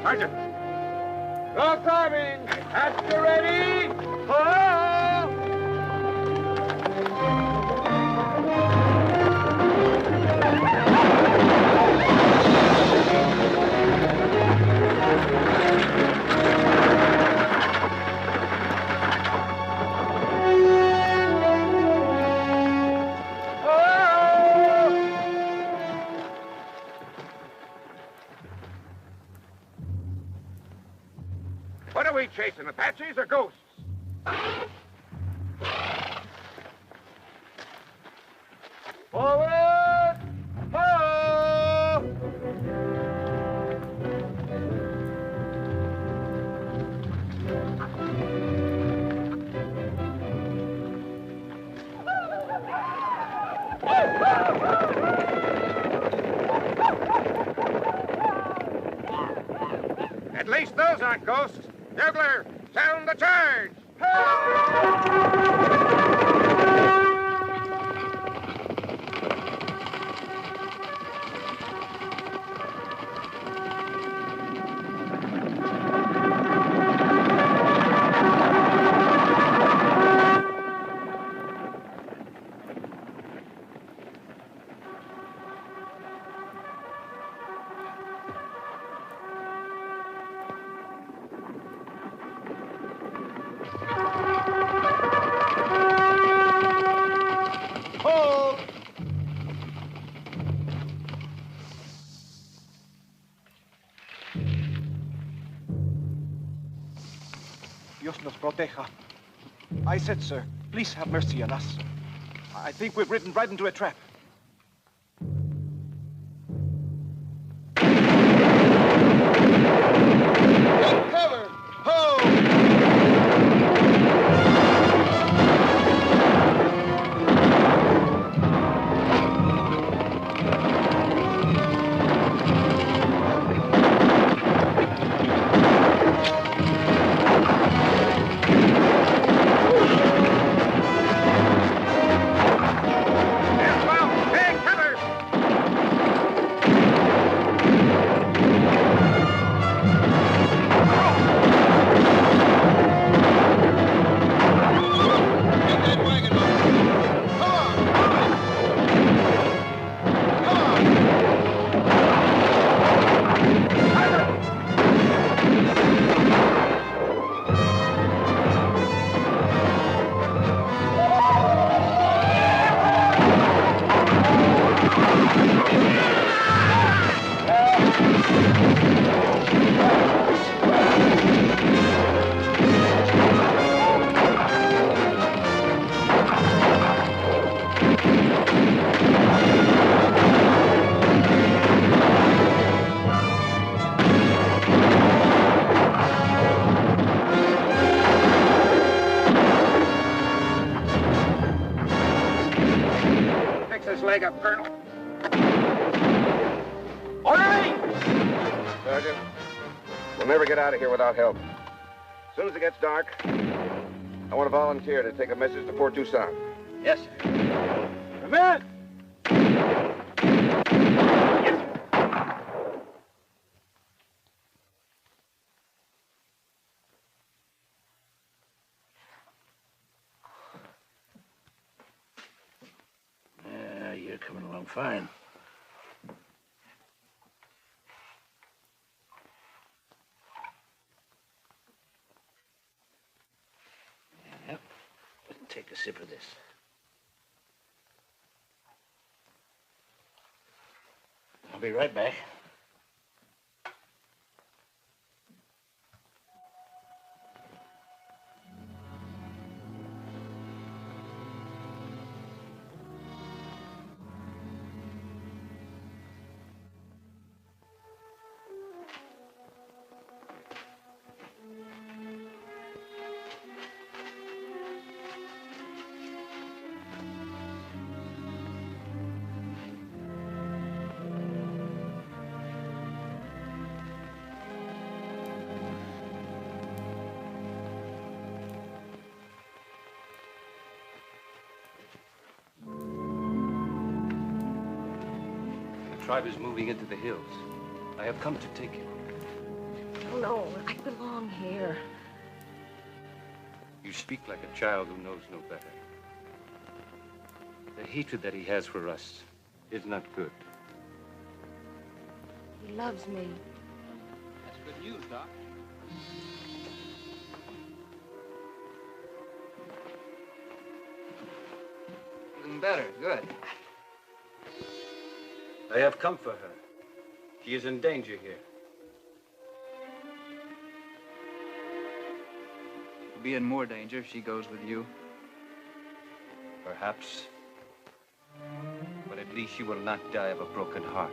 Sergeant! Rock climbing! At the ready! Ho! What are we chasing, Apaches or ghosts? Forward! Ho! At least those aren't ghosts. Bugler, sound the charge! Dios nos proteja. I said, sir, please have mercy on us. I think we've ridden right into a trap. Cover! Ho! Fix his leg up, Colonel. Orderly! Sergeant. Sergeant. We'll never get out of here without help. As soon as it gets dark, I want a volunteer to take a message to Fort Tucson. Yes, sir. Come in! Yeah, you're coming along fine. Yep. Take a sip of this. I'll be right back. The tribe is moving into the hills. I have come to take you. Oh, no, I belong here. You speak like a child who knows no better. The hatred that he has for us is not good. He loves me. That's good news, Doc. Even better. Good. I have come for her. She is in danger here. She'll be in more danger if she goes with you. Perhaps. But at least she will not die of a broken heart.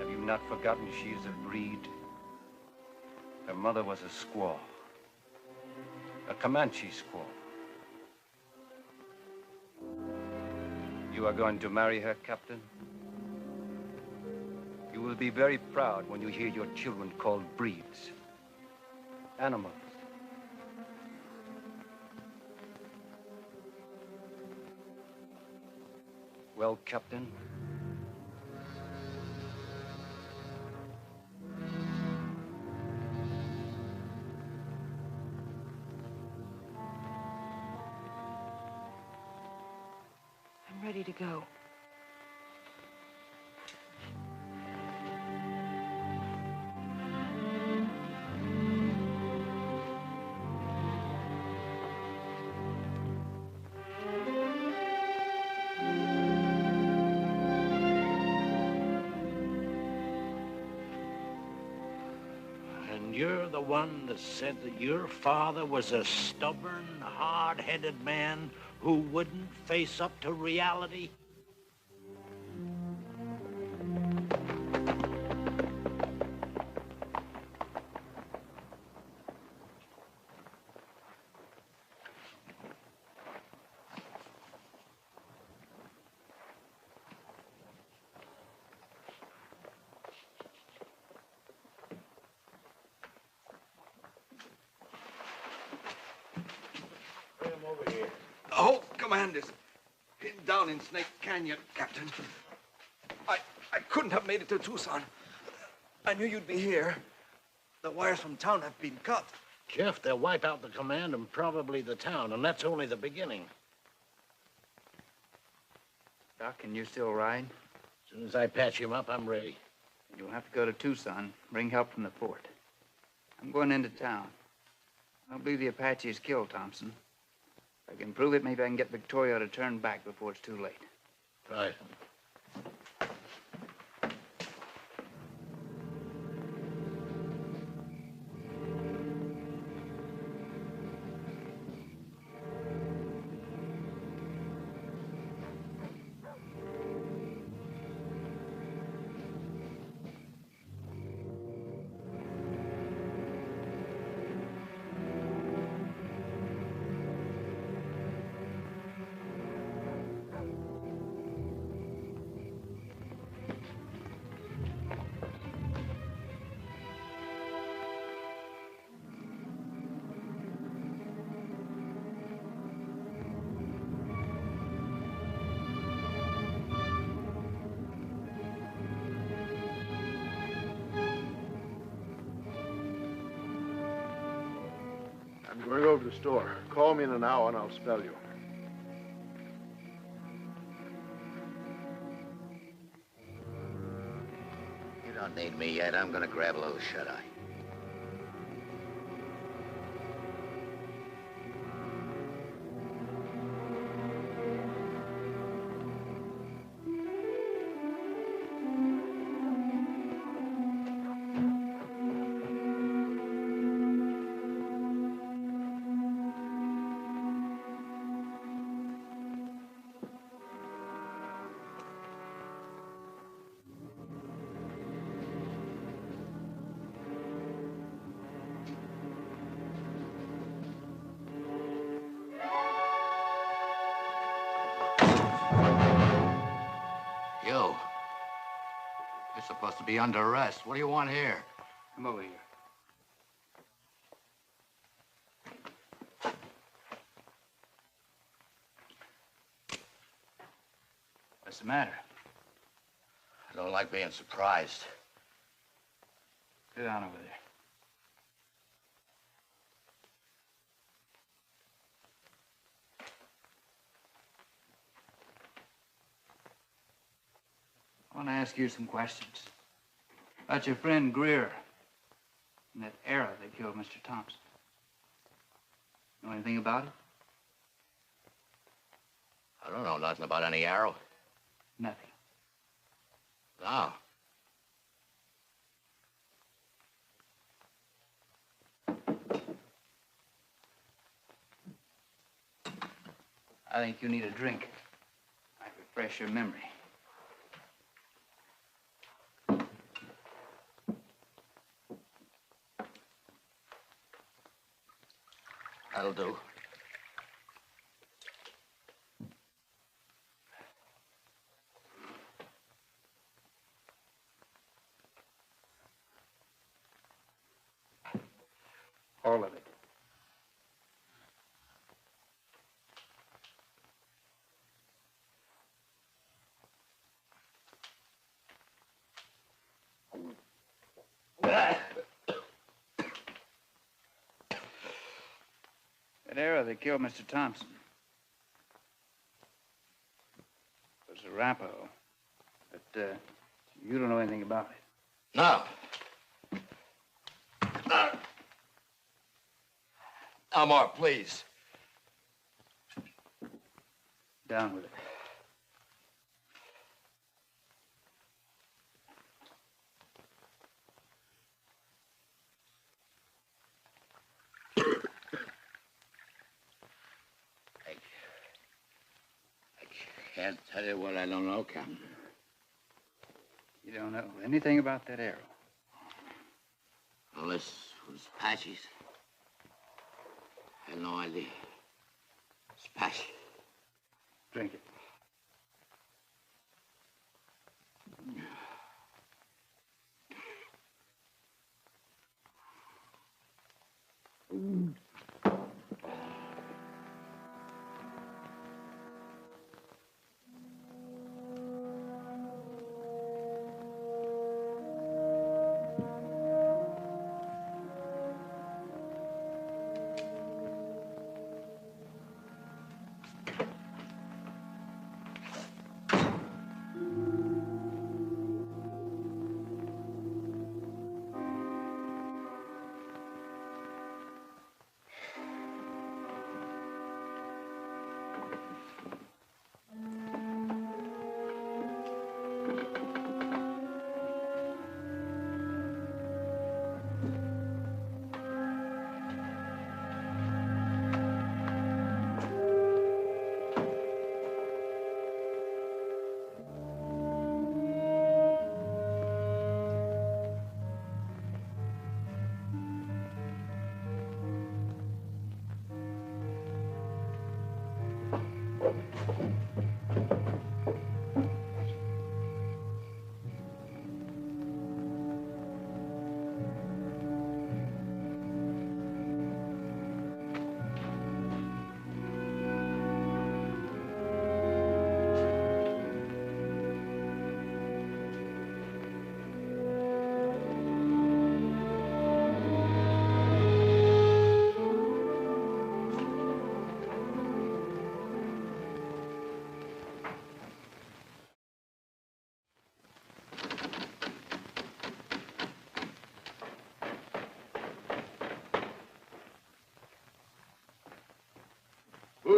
Have you not forgotten she is a breed? Her mother was a squaw. A Comanche squaw. You are going to marry her, Captain? You will be very proud when you hear your children called breeds. Animals. Well, Captain? I'm ready to go. And you're the one that said that your father was a stubborn, hard-headed man who wouldn't face up to reality? Oh, Commander's down in Snake Canyon, Captain. I couldn't have made it to Tucson. I knew you'd be here. The wires from town have been cut. Jeff, they'll wipe out the command and probably the town, and that's only the beginning. Doc, can you still ride? As soon as I patch him up, I'm ready. You'll have to go to Tucson, bring help from the fort. I'm going into town. I don't believe the Apaches killed Thompson. If I can prove it, maybe I can get Victoria to turn back before it's too late. Right. I'm going over to the store. Call me in an hour and I'll spell you. You don't need me yet. I'm gonna grab a little shut-eye. You. You're supposed to be under arrest. What do you want here? Come over here. What's the matter? I don't like being surprised. Sit down over there. I want to ask you some questions. About your friend Greer and that arrow that killed Mr. Thompson. Know anything about it? I don't know nothing about any arrow. Nothing. No. I think you need a drink. Might refresh your memory. That'll do. All of it. That arrow that killed Mr. Thompson was a Arapaho, but you don't know anything about it. No. No more, please. Down with it. I can't tell you what I don't know, Captain. You don't know anything about that arrow? Well, this was Apache's. I had no idea. It's Apache. Drink it.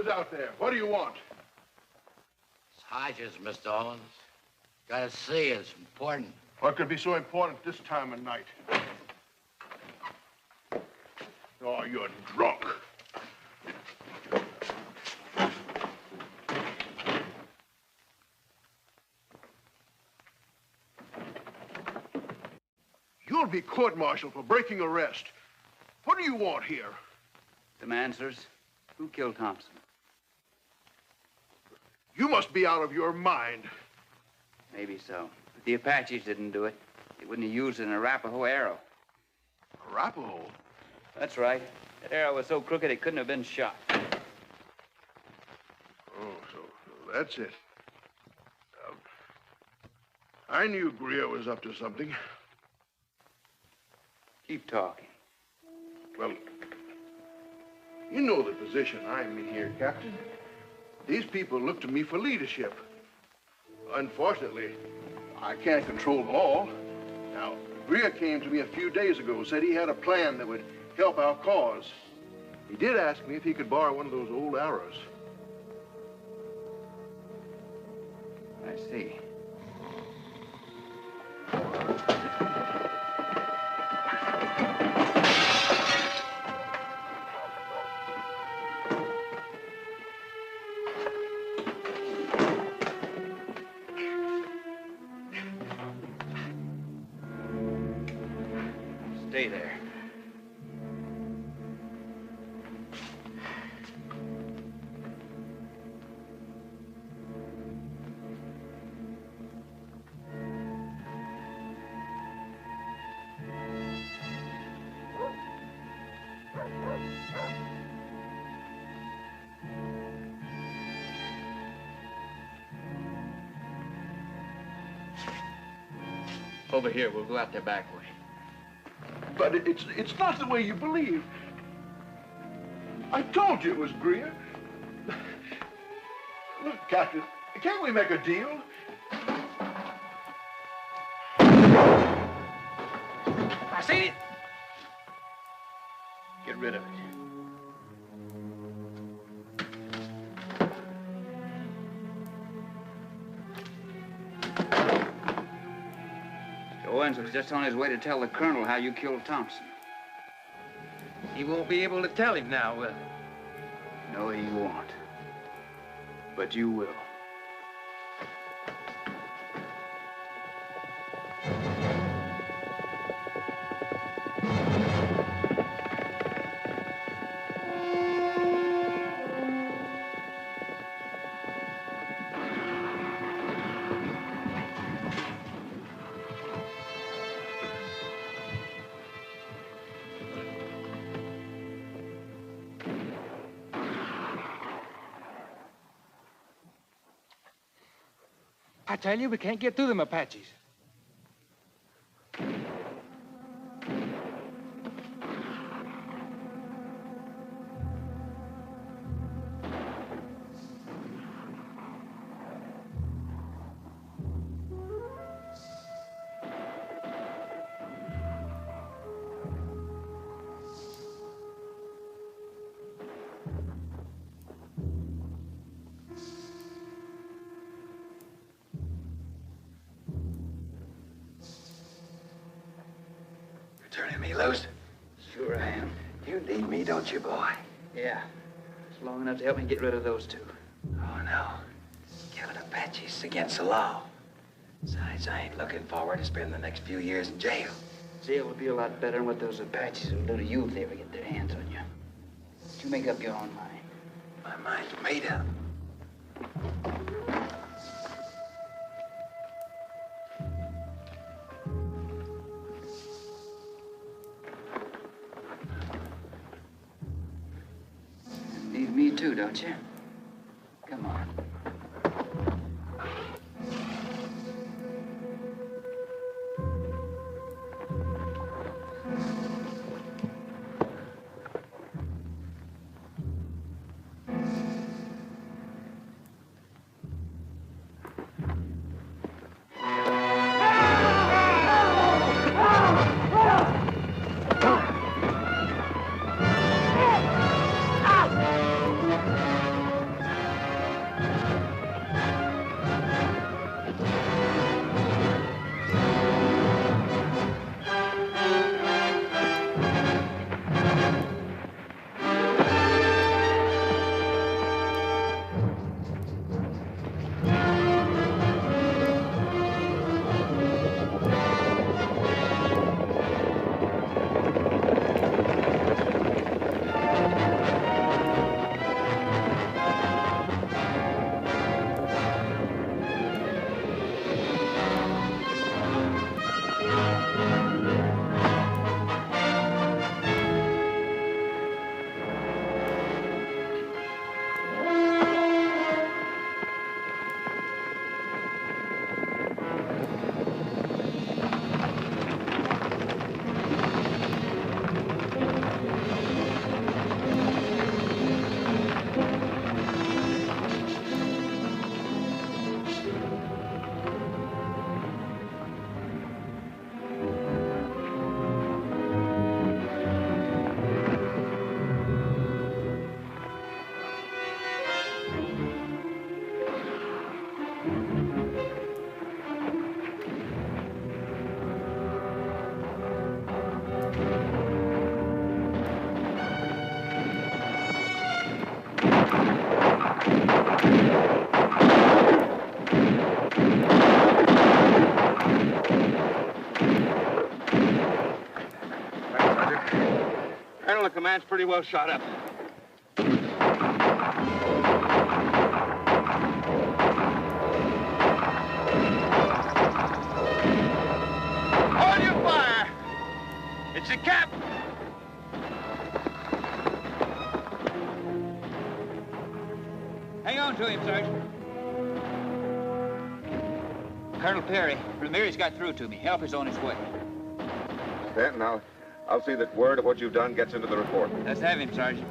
Who's out there? What do you want? It's Hodges, Mr. Owens. Gotta see you. It's important. What could be so important this time of night? Oh, you're drunk. You'll be court-martialed for breaking arrest. What do you want here? Demand, sirs. Who killed Thompson? You must be out of your mind. Maybe so. But the Apaches didn't do it. They wouldn't have used an Arapaho arrow. Arapaho? That's right. That arrow was so crooked it couldn't have been shot. Oh, so that's it. I knew Greer was up to something. Keep talking. Well, you know the position I'm in here, Captain. These people look to me for leadership. Unfortunately, I can't control them all. Now, Greer came to me a few days ago, said he had a plan that would help our cause. He did ask me if he could borrow one of those old arrows. I see. Stay there. Over here, we'll go out the back way. But it's not the way you believe. I told you it was Greer. Look, Captain, can't we make a deal? I see it. Get rid of it. Owens was just on his way to tell the colonel how you killed Thompson. He won't be able to tell him now, will he? No, he won't. But you will. I tell you, we can't get through them Apaches. Turning me loose? Sure I am. You need me, don't you, boy? Yeah. It's long enough to help me get rid of those two. Oh, no. Killing Apaches against the law. Besides, I ain't looking forward to spending the next few years in jail. Jail will be a lot better than what those Apaches will do to you if they ever get their hands on you. But you make up your own mind. My mind's made up. Need me too, don't you? Come on. command's pretty well shot up. Hold your fire! It's the captain! Hang on to him, Sergeant. Colonel Perry, Ramirez got through to me. Help is on its way. Stanton, I'll see that word of what you've done gets into the report. Let's have him, Sergeant.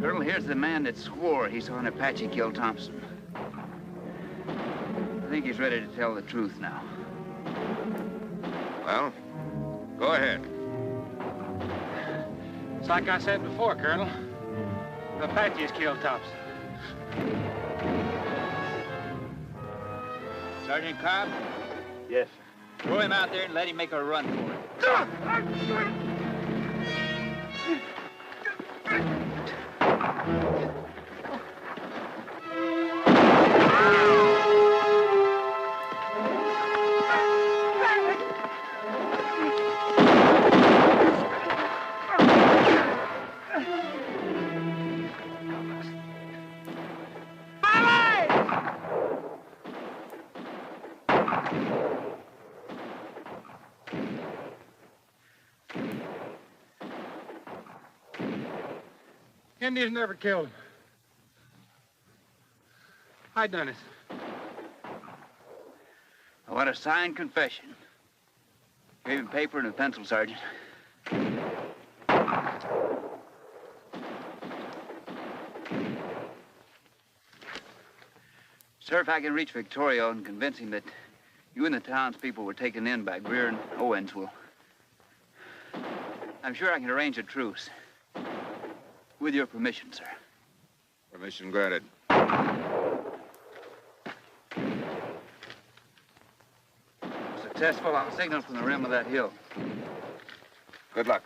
Colonel, here's the man that swore he saw an Apache kill Thompson. I think he's ready to tell the truth now. Well, go ahead. It's like I said before, Colonel. The Apaches killed Thompson. Sergeant Cobb? Yes. Throw him out there and let him make a run for it. Indians never killed him. I done it. I want a signed confession. Give him paper and a pencil, Sergeant. Sir, if I can reach Victorio and convince him that you and the townspeople were taken in by Greer and Owens, I'm sure I can arrange a truce. With your permission, sir. Permission granted. Successful, I'll signal from the rim of that hill. Good luck.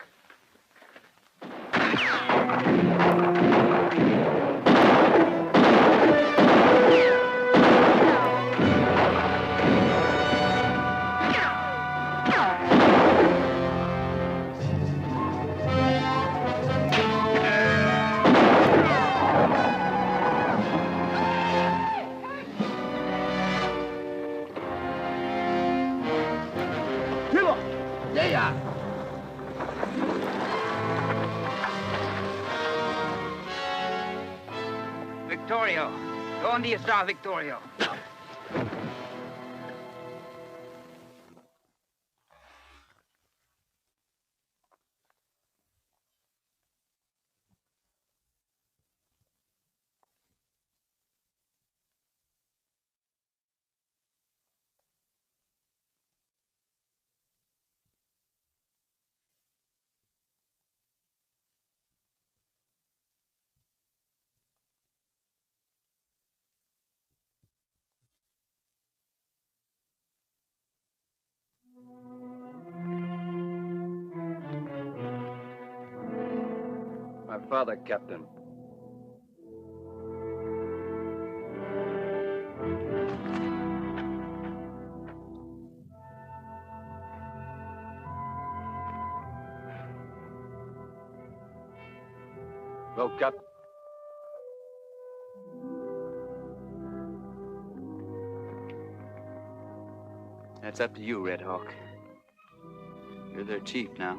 Victorio. ¿Dónde está Victorio? My father, Captain. Well, Captain. That's up to you, Red Hawk. You're their chief now.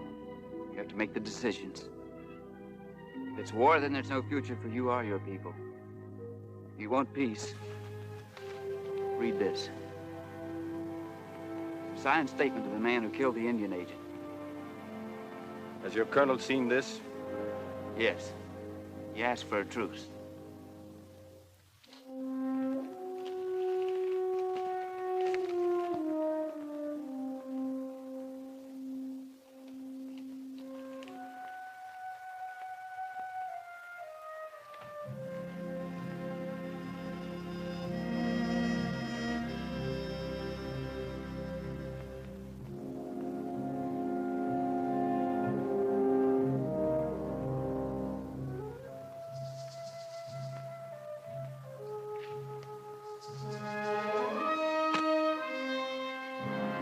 You have to make the decisions. If it's war, then there's no future for you or your people. If you want peace, read this. Signed statement of the man who killed the Indian agent. Has your colonel seen this? Yes. He asked for a truce.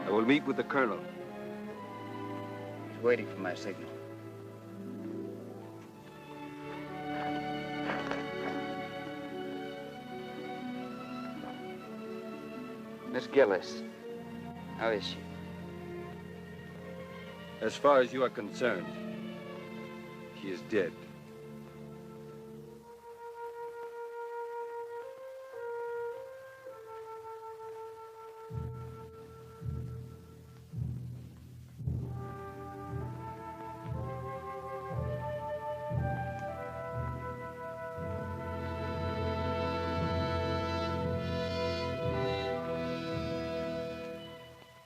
I will meet with the colonel. He's waiting for my signal. Miss Gillis, how is she? As far as you are concerned, she is dead.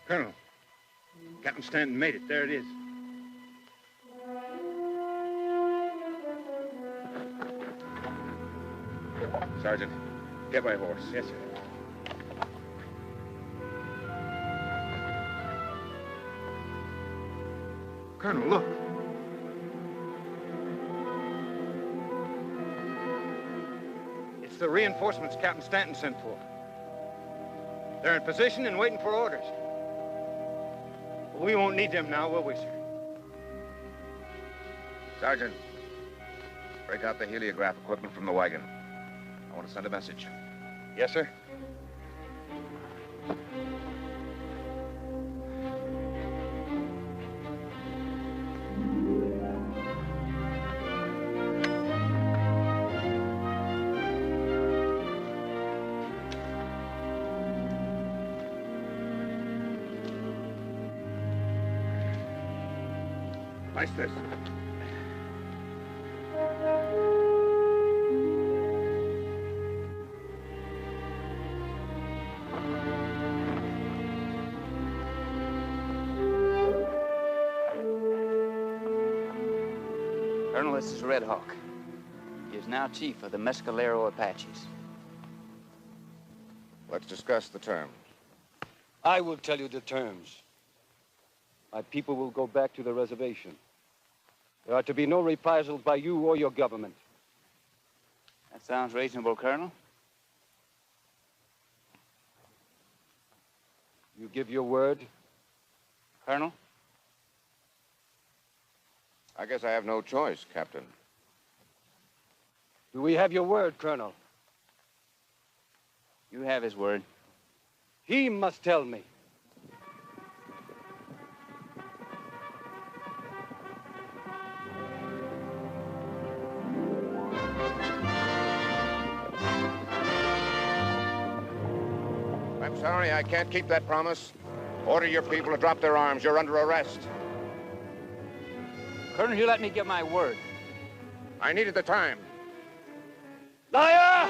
Colonel, Captain Stanton made it. There it is. Sergeant, get my horse. Yes, sir. Colonel, look. It's the reinforcements Captain Stanton sent for. They're in position and waiting for orders. We won't need them now, will we, sir? Sergeant, break out the heliograph equipment from the wagon. I want to send a message. Yes, sir. Nice this. Colonel, this is Red Hawk. He is now chief of the Mescalero Apaches. Let's discuss the terms. I will tell you the terms. My people will go back to the reservation. There are to be no reprisals by you or your government. That sounds reasonable, Colonel. You give your word? Colonel? I guess I have no choice, Captain. Do we have your word, Colonel? You have his word. He must tell me. I'm sorry, I can't keep that promise. Order your people to drop their arms. You're under arrest. Colonel, you let me give my word. I needed the time. Liar!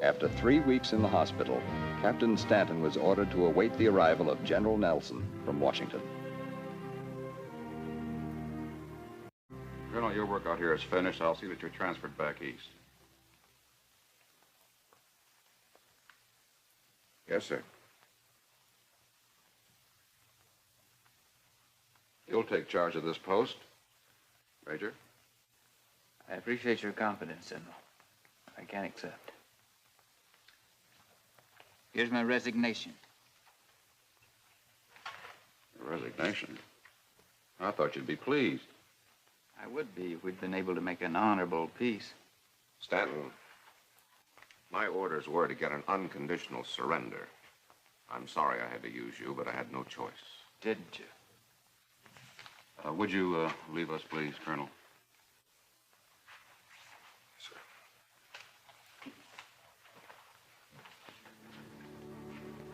After 3 weeks in the hospital, Captain Stanton was ordered to await the arrival of General Nelson from Washington. Colonel, your work out here is finished. I'll see that you're transferred back east. Yes, sir. You'll take charge of this post, Major. I appreciate your confidence, General. I can accept. Here's my resignation. Resignation? I thought you'd be pleased. I would be if we'd been able to make an honorable peace. Stanton, my orders were to get an unconditional surrender. I'm sorry I had to use you, but I had no choice. Didn't you? Would you leave us, please, Colonel?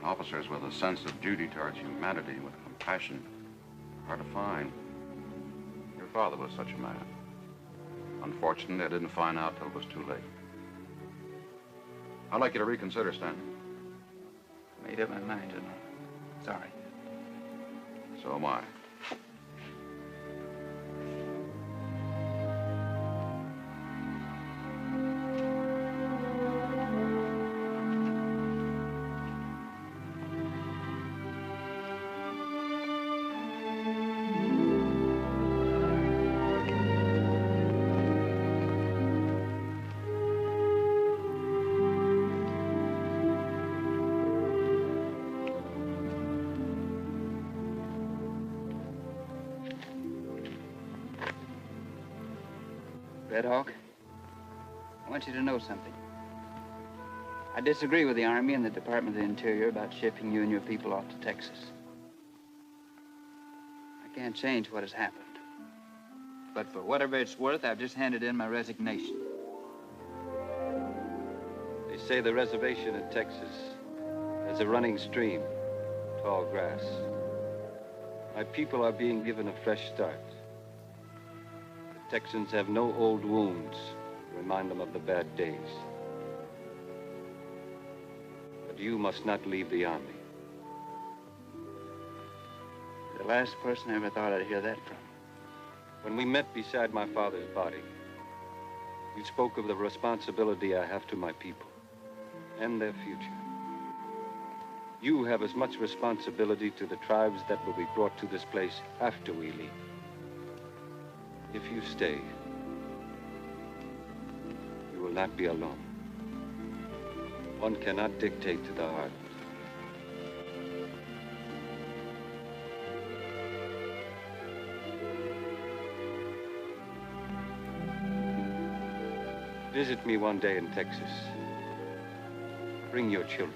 Officers with a sense of duty towards humanity, with compassion, hard to find. Your father was such a man. Unfortunately, I didn't find out till it was too late. I'd like you to reconsider, Stanton. I made up my mind, General. Sorry. So am I. Red Hawk, I want you to know something. I disagree with the Army and the Department of the Interior about shipping you and your people off to Texas. I can't change what has happened. But for whatever it's worth, I've just handed in my resignation. They say the reservation in Texas has a running stream, tall grass. My people are being given a fresh start. The Texans have no old wounds to remind them of the bad days. But you must not leave the Army. The last person I ever thought I'd hear that from. When we met beside my father's body, you spoke of the responsibility I have to my people and their future. You have as much responsibility to the tribes that will be brought to this place after we leave. If you stay, you will not be alone. One cannot dictate to the heart. Visit me one day in Texas. Bring your children.